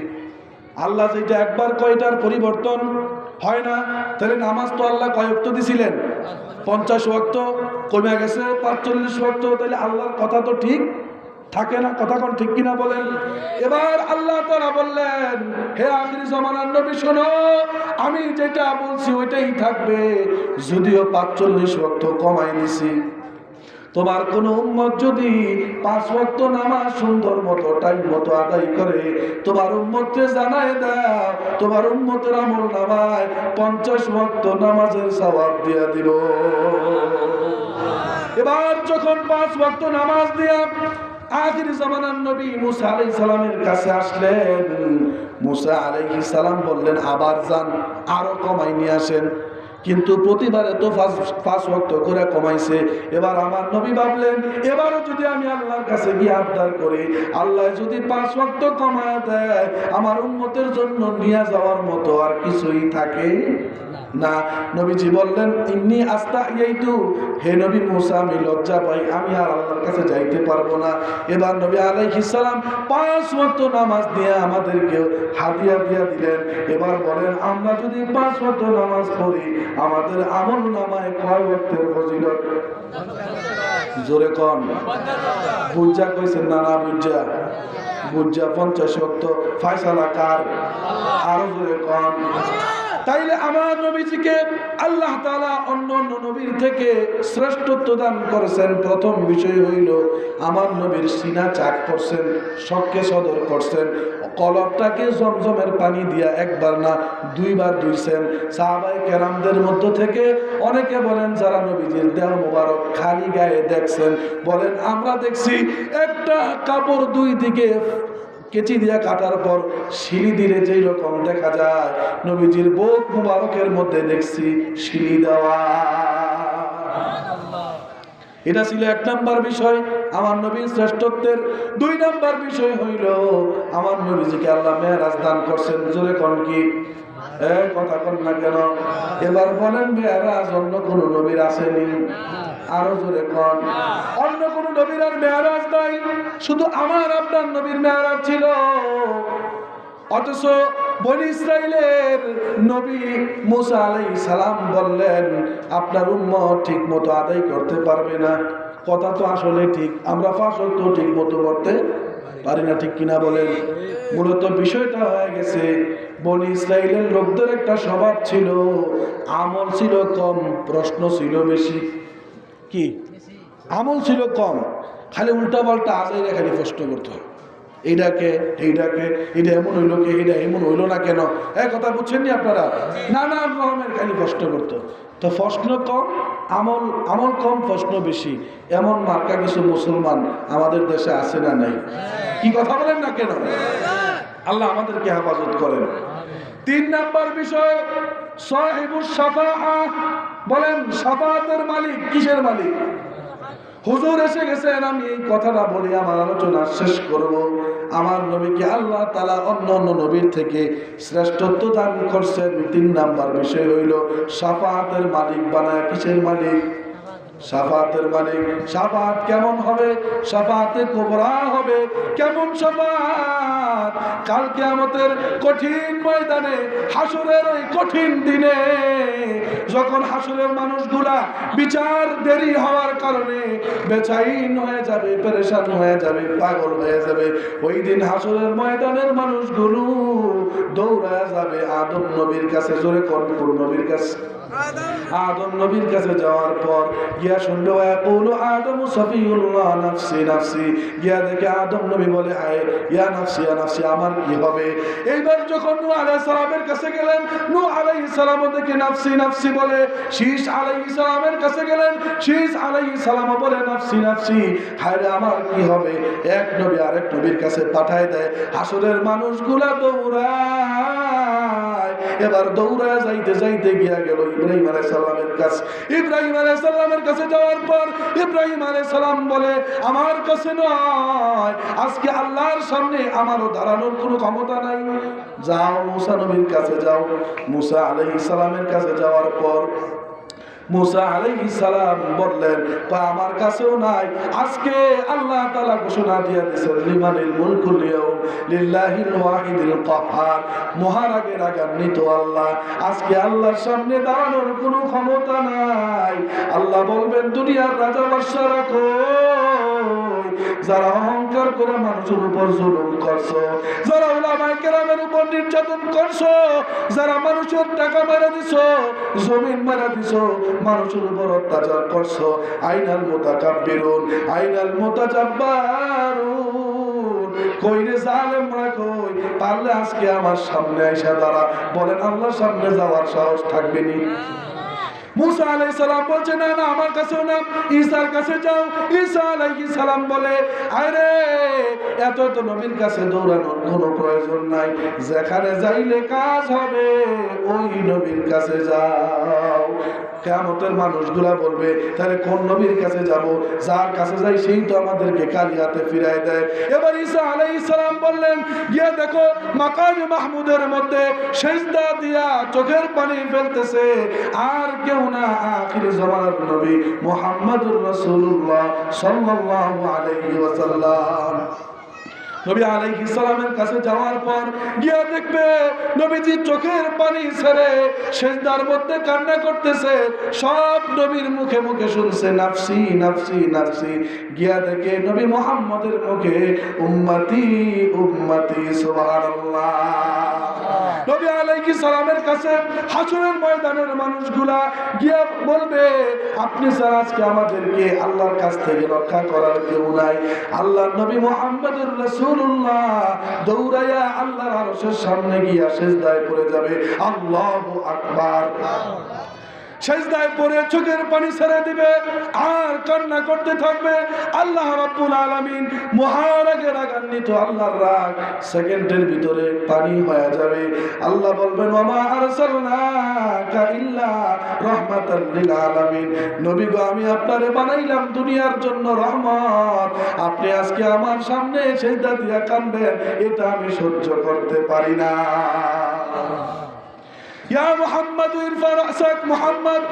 আল্লাহ যেটা একবার কয়টার পরিবর্তন হয় না। তাহলে নামাজ তো আল্লাহ কয় ওয়াক্ত দিছিলেন? 50 ওয়াক্ত, কমে গেছে 45 ওয়াক্ত। তাহলে আল্লাহর কথা তো ঠিক থাকে না। কথা কোন ঠিক কিনা বলেন? এবার আল্লাহ তাআলা বললেন, হে আখিরি জামানার নবী, শোনো, আমি যেটা বলছি ওইটাই থাকবে, যদিও 45 ওয়াক্ত কমাই দিছি। তোমার কোন উম্মত যদি 5 ওয়াক্ত নামাজ সুন্দর মতো টাইম মতো আদায় করে, তোমার উম্মতকে জানায় দাও, তোমার উম্মতের আমল নামায় 50 ওয়াক্ত নামাজের সওয়াব দিয়া দিব। এবার যখন 5 ওয়াক্ত নামাজ দিয়া আখির জামানার নবী মুসা আলাইহিস সালামের কাছে আসলেন। মুসা আলাইহিস সালাম বললেন, আবার যান, আরো কমাই নিয়ে আসেন। কিন্তু প্রতিবারে তো পাঁচ ওয়াক্ত করে কমাইছে। এবার আমার নবী ভাবলেন, এবারও যদি আমি আল্লাহর কাছে গিয়ে আবদার করি, আল্লাহ যদি 5 ওয়াক্ত কমায় দেয়, আমার উম্মতের জন্য নিয়ে যাওয়ার মতো আর কিছুই থাকে না। নবীজি বললেন, ইন্নী আস্তাহিয়াইতু, হে নবী মুসা, আমি লজ্জা পাই, আমি আর আল্লাহর কাছে যাইতে পারবো না। এবার নবী আলাইহিস সালাম 5 ওয়াক্ত নামাজ দিয়ে আমাদেরকে হাদিয়া দিয়া দিলেন। এবার বলেন, আমরা যদি 5 ওয়াক্ত নামাজ পড়ি, আমাদের আমল নামায় কয় ওয়াক্তের ফজিলত? জোরে কোন? বুঝা কইছেন না? না বুঝা? বুঝা 50 ওয়াক্ত। ফয়সালা কার? আরো জোরে কোন? তাইলে আমার নবীজিকে আল্লাহ তাআলা অন্য অন্য নবীর থেকে শ্রেষ্ঠত্ব দান করেছেন। প্রথম বিষয় হইল, আমার নবীর সিনা চাক করছেন, শখকে সদর করছেন, কলবটাকে জমজমের পানি দিয়া একবার না 2 বার ধুইছেন। সাহাবায়ে কেরামদের মধ্য থেকে অনেকে বলেন, যারা নবীজির দেহ মোবারক খালি গায়ে দেখছেন, বলেন আমরা দেখছি একটা কাপড় 2 দিকে কেচি দিয়া কাটার পর শিলি দিলে যেই রকম দেখা যায়, নবীজির বুক মুবারকের মধ্যে দেখছি শিলি দেওয়া। এটা ছিল 1 নাম্বার বিষয়, আমার নবীর শ্রেষ্ঠত্বের। 2 নাম্বার বিষয় হইল, আমার নবীজিকে আল্লাহ মেরাজ দান করছেন। জোরে কোন কি? কথা কোন না কেন? এবার বলেন, মেরাজ অন্য কোন নবীর আসেনি? আরো জোরে কোন? অন্য কোন নবীর আর মেরাজ নাই, শুধু আমার আপনার নবীর মেরাজ ছিল। অথচ বনি ইসরাইলের নবী মুসা আলাইহিস সালাম বললেন, আপনার উম্মত ঠিক মতো আদায় করতে পারবে না। কথা তো আসলে ঠিক, আমরা 5 ওয়াক্ত ঠিক মতো করতে পারি না, ঠিক কিনা বলেন? মূলত বিষয়টা হয়ে গেছে, বনি ইসরাইলের লোকদের একটা স্বভাব ছিল, আমল ছিল কম, প্রশ্ন ছিল বেশি। কি? আমল ছিল কম, খালি উল্টা পাল্টা আজাইরা খালি প্রশ্ন করতে হয়। এইটাকে এইটাকে এটা এমন হইলো কি, এটা এমন হইলো না কেন? কথা বুঝছেন নি আপনারা? নানান রকমের খালি প্রশ্ন করতো। তো প্রশ্ন কম, আমল আমল কম, প্রশ্ন বেশি, এমন মার্কা কিছু মুসলমান আমাদের দেশে আছে না নাই? কি কথা বলেন না কেন? আল্লাহ আমাদেরকে হেফাজত করেন। 3 নাম্বার বিষয়, সাহিবুস শাফাআহ। বলেন, শাফাআতের মালিক কিসের মালিক? হুজুর এসে গেছেন, আমি এই কথাটা বলি আমার আলোচনা শেষ করব। আমার নবীকে আল্লাহ তাআলা অন্য অন্য নবীর থেকে শ্রেষ্ঠত্ব দান করছেন। 3 নাম্বার বিষয় হইল, শাফাআতের মালিক বানায়। কিসের মালিক? শাফাআতের মালিক। শাফাআত কেমন হবে? শাফাআতে কুবরা হবে। কেমন শাফাআত? কাল কিয়ামতের কঠিন ময়দানে, হাসরের ওই কঠিন দিনে, যখন হাসরের মানুষগুলা বিচার দেরি হওয়ার কারণে বেচাইন হয়ে যাবে, পেরেশান হয়ে যাবে, পাগল হয়ে যাবে, ওই দিন হাসরের ময়দানের মানুষগুলো দৌড়ায় যাবে আদম নবীর কাছে। জোরে কোন নবীর কাছে? আদম নবীর কাছে যাওয়ার পর গিয়া শুনলো, ইয়াকুলু আদমু সাফিউল্লাহ নাফসি নাফসি। গিয়া দেখে আদম নবী বলে, আয় ইয়া নাফসি ইয়া নাফসি, আমার কি হবে? এইবার যখন নূহ আলাইহিস সালামের কাছে গেলেন, নূহ আলাইহিস সালাম দেখে নাফসি নাফসি বলে। শীস আলাইহিস সালামের কাছে গেলেন, শীস আলাইহিস সালাম বলে নাফসি নাফসি। হায় রে, আমার কি হবে? এক নবী আরেক নবীর কাছে পাঠায় দেয়। হাসরের মানুষগুলা দৌড়ায়। এবার দৌড়ায় যাইতে যাইতে গিয়া গেল ইব্রাহিম আলাইহিস সালামের কাছে। ইব্রাহিম আলাইহিস সালামের কাছে যাওয়ার পর ইব্রাহিম আলাইহিস সালাম বলে, আমার কাছে নয়, আজকে আল্লাহর সামনে আমারও দাঁড়ানোর কোনো ক্ষমতা নাই। যাও মুসা নবীর কাছে যাও। মুসা আলাইহিস সালামের কাছে যাওয়ার পর মুসা আলাইহিস সালাম বললেন, আমার কাছেও নাই। আজকে আল্লাহ তাআলা ঘোষণা দিয়ে দিয়েছেন, লিমানিল মুলকুল ইয়াউম লিল্লাহিল ওয়াহিদিল কাহ্হার। মহারাগে রাগান্বিত আল্লাহ, আজকে আল্লাহর সামনে দাঁড়ানোর কোনো ক্ষমতা নাই। আল্লাহ বলবেন, দুনিয়ার রাজা বাদশারা কই? যারা অহংকার করে মানুষের উপর জুলুম করছো, যারা উলামায়ে কেরামের উপর নির্যাতন করছো, যারা মানুষের টাকা মেরে দিছো, জমিন মেরে দিছো, মানুষের উপর অত্যাচার করছো, আইনাল মুতাকাব্বিরুন আইনাল মুতাজাব্বারুন। কই রে জালেমরা কই? পারলে আজকে আমার সামনে আইসা দাঁড়া। বলেন, আল্লাহর সামনে যাওয়ার সাহস থাকবে নি? মুসা আলাইহিস সালাম বলছে না না আমার কাছেও না, ঈসার কাছে যাও। ঈসা আলাইহিস সালাম বলে আরে এত তো নবীর কাছে দৌড়ানোর কোনো প্রয়োজন নাই, যেখানে যাইলে কাজ হবে ওই নবীর কাছে যাও। কিয়ামতের মানুষগুলা বলবে তাহলে কোন নবীর কাছে যাব? যার কাছে যাই সেই তো আমাদেরকে খালি হাতে ফিরায় দেয়। এবার ঈসা আলাইহিস সালাম বললেন গিয়ে দেখো মাকামে মাহমুদের মধ্যে সিজদা দিয়া চোখের পানি ফেলতেছে আর কেউ না, আখির জামানার নবী মুহাম্মদুর রাসূলুল্লাহ সাল্লাল্লাহু আলাইহি ওয়াসাল্লাম। নবী আলাইহিস সালামের কাছে যাওয়ার পর গিয়া দেখবে নবীজি চোখের পানি ছেড়ে সিজদার মধ্যে কান্না করতেছে। সব নবীর মুখে মুখে শুনছে নাফসি নাফসি নাফসি। গিয়া দেখে নবী মুহাম্মদের মুখে উম্মতি উম্মতি সুবহানাল্লাহ। নবী আলাইহিস সালামের কাছে হাসরের ময়দানের মানুষগুলা গিয়া বলবে আপনি স্যার আজকে আমাদেরকে আল্লাহর কাছ থেকে রক্ষা করার কেউ নাই। আল্লাহর নবী মুহাম্মদুর রাসূলুল্লাহ দৌড়াইয়া আল্লাহর আরশের সামনে গিয়া সিজদায় পড়ে যাবে। আল্লাহু আকবার। সিজদায় পড়ে চোখের পানি ছেড়ে দিবে আর কান্না করতে থাকবে। আল্লাহ রাব্বুল আলামিন মহারাগে রাগান্বিত, আল্লাহর রাগ সেকেন্ডের ভিতরে পানি হয়ে যাবে। আল্লাহ বলবেন ওমা আরসালনাকা ইল্লা রাহমাতাল লিল আলামিন। নবী গো আমি আপনারে বানাইলাম দুনিয়ার জন্য রহমত, আপনি আজকে আমার সামনে সিজদা দিয়া কাঁদবেন, এটা আমি সহ্য করতে পারি না। ইয়া মুহাম্মদ ইরফা রাসাক, মুহাম্মদ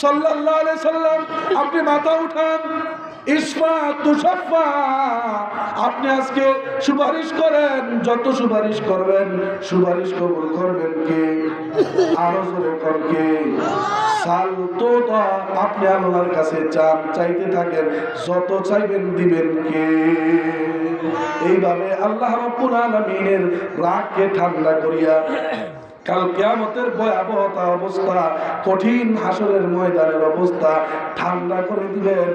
সাল্লাল্লাহু আলাইহি সাল্লাম আপনি মাথা উঠান। ইসফা তুশাফা, আপনি আজকে সুপারিশ করেন, যত সুপারিশ করবেন সুপারিশ কবুল করবেন কে? আরো জোরে কর কে? সাল তো আপনি আল্লাহর কাছে চান, চাইতে থাকেন, যত চাইবেন দিবেন কে? এইভাবে আল্লাহ রাব্বুল আলামিনের রাগকে ঠান্ডা করিয়া কাল কিয়ামতের ভয়াবহতা অবস্থা, কঠিন হাসরের ময়দানের অবস্থা ঠান্ডা করে দিবেন।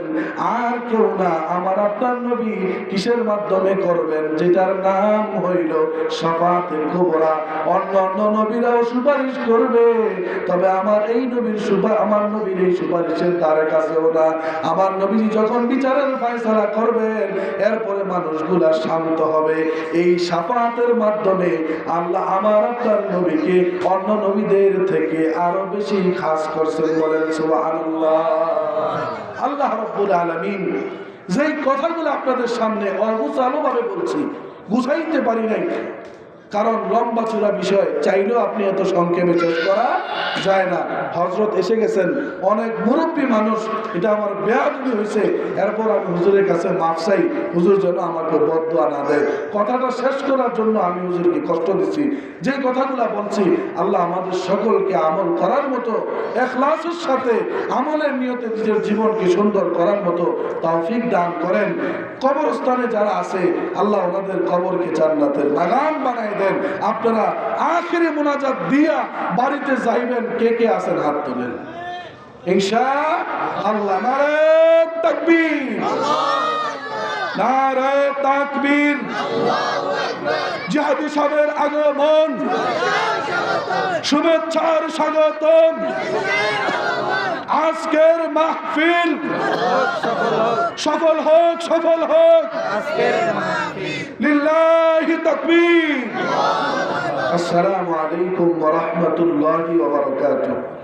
আর কেউ না, আমার আপনার নবী কিসের মাধ্যমে করবেন? যেটার নাম হইল শাফাআতে কুবরা। অন্য অন্য নবীরাও সুপারিশ করবে, তবে আমার এই নবীর আমার নবীর এই সুপারিশের দ্বারে কাছেও না। আমার নবী যখন বিচারের ফয়সালা করবেন এরপরে মানুষগুলা শান্ত হবে। এই শাফাআতের মাধ্যমে আল্লাহ আমার আপনার নবীকে অন্য নবীদের থেকে আরো বেশি খাস করছেন, বলেন সুবহানাল্লাহ। আল্লাহ রাব্বুল আলামিন যেই কথাগুলো আপনাদের সামনে অগুছালো ভাবে বলছি, গুছাইতে পারি নাই, কারণ লম্বা চূড়া বিষয় চাইলেও আপনি এত সংক্ষেপে শেষ করা যায় না। হযরত এসে গেছেন, অনেক মুরব্বী মানুষ, এটা আমার বেয়াদবি হয়েছে, এরপর আমি হুজুরের কাছে মাফ চাই, হুজুর যেন আমাকে বদদুয়া না দেয়। কথাটা শেষ করার জন্য আমি হুজুরকে কষ্ট দিচ্ছি। যে কথাগুলো বলছি আল্লাহ আমাদের সকলকে আমল করার মতো, ইখলাসের সাথে আমলের নিয়তে নিজের জীবনকে সুন্দর করার মতো তৌফিক দান করেন। কবরস্থানে যারা আছে আল্লাহ ওনাদের কবরকে জান্নাতের বাগান বানায় দেন। আপনারা আখিরি মুনাজাত দিয়া বাড়িতে যাইবেন, কে কে আছেন হাত তোলেন ইনশাআল্লাহ। নারে তাকবীর, নারে তাকবীর। জিহাদি সাহেবের আগমন, শুভেচ্ছার স্বাগতম। আজকের মাহফিল সফল হোক, সফল হোক। লিল্লাহি তাকবীর। আসসালামু আলাইকুম ওয়া রাহমাতুল্লাহি ওয়া বারাকাতুহু।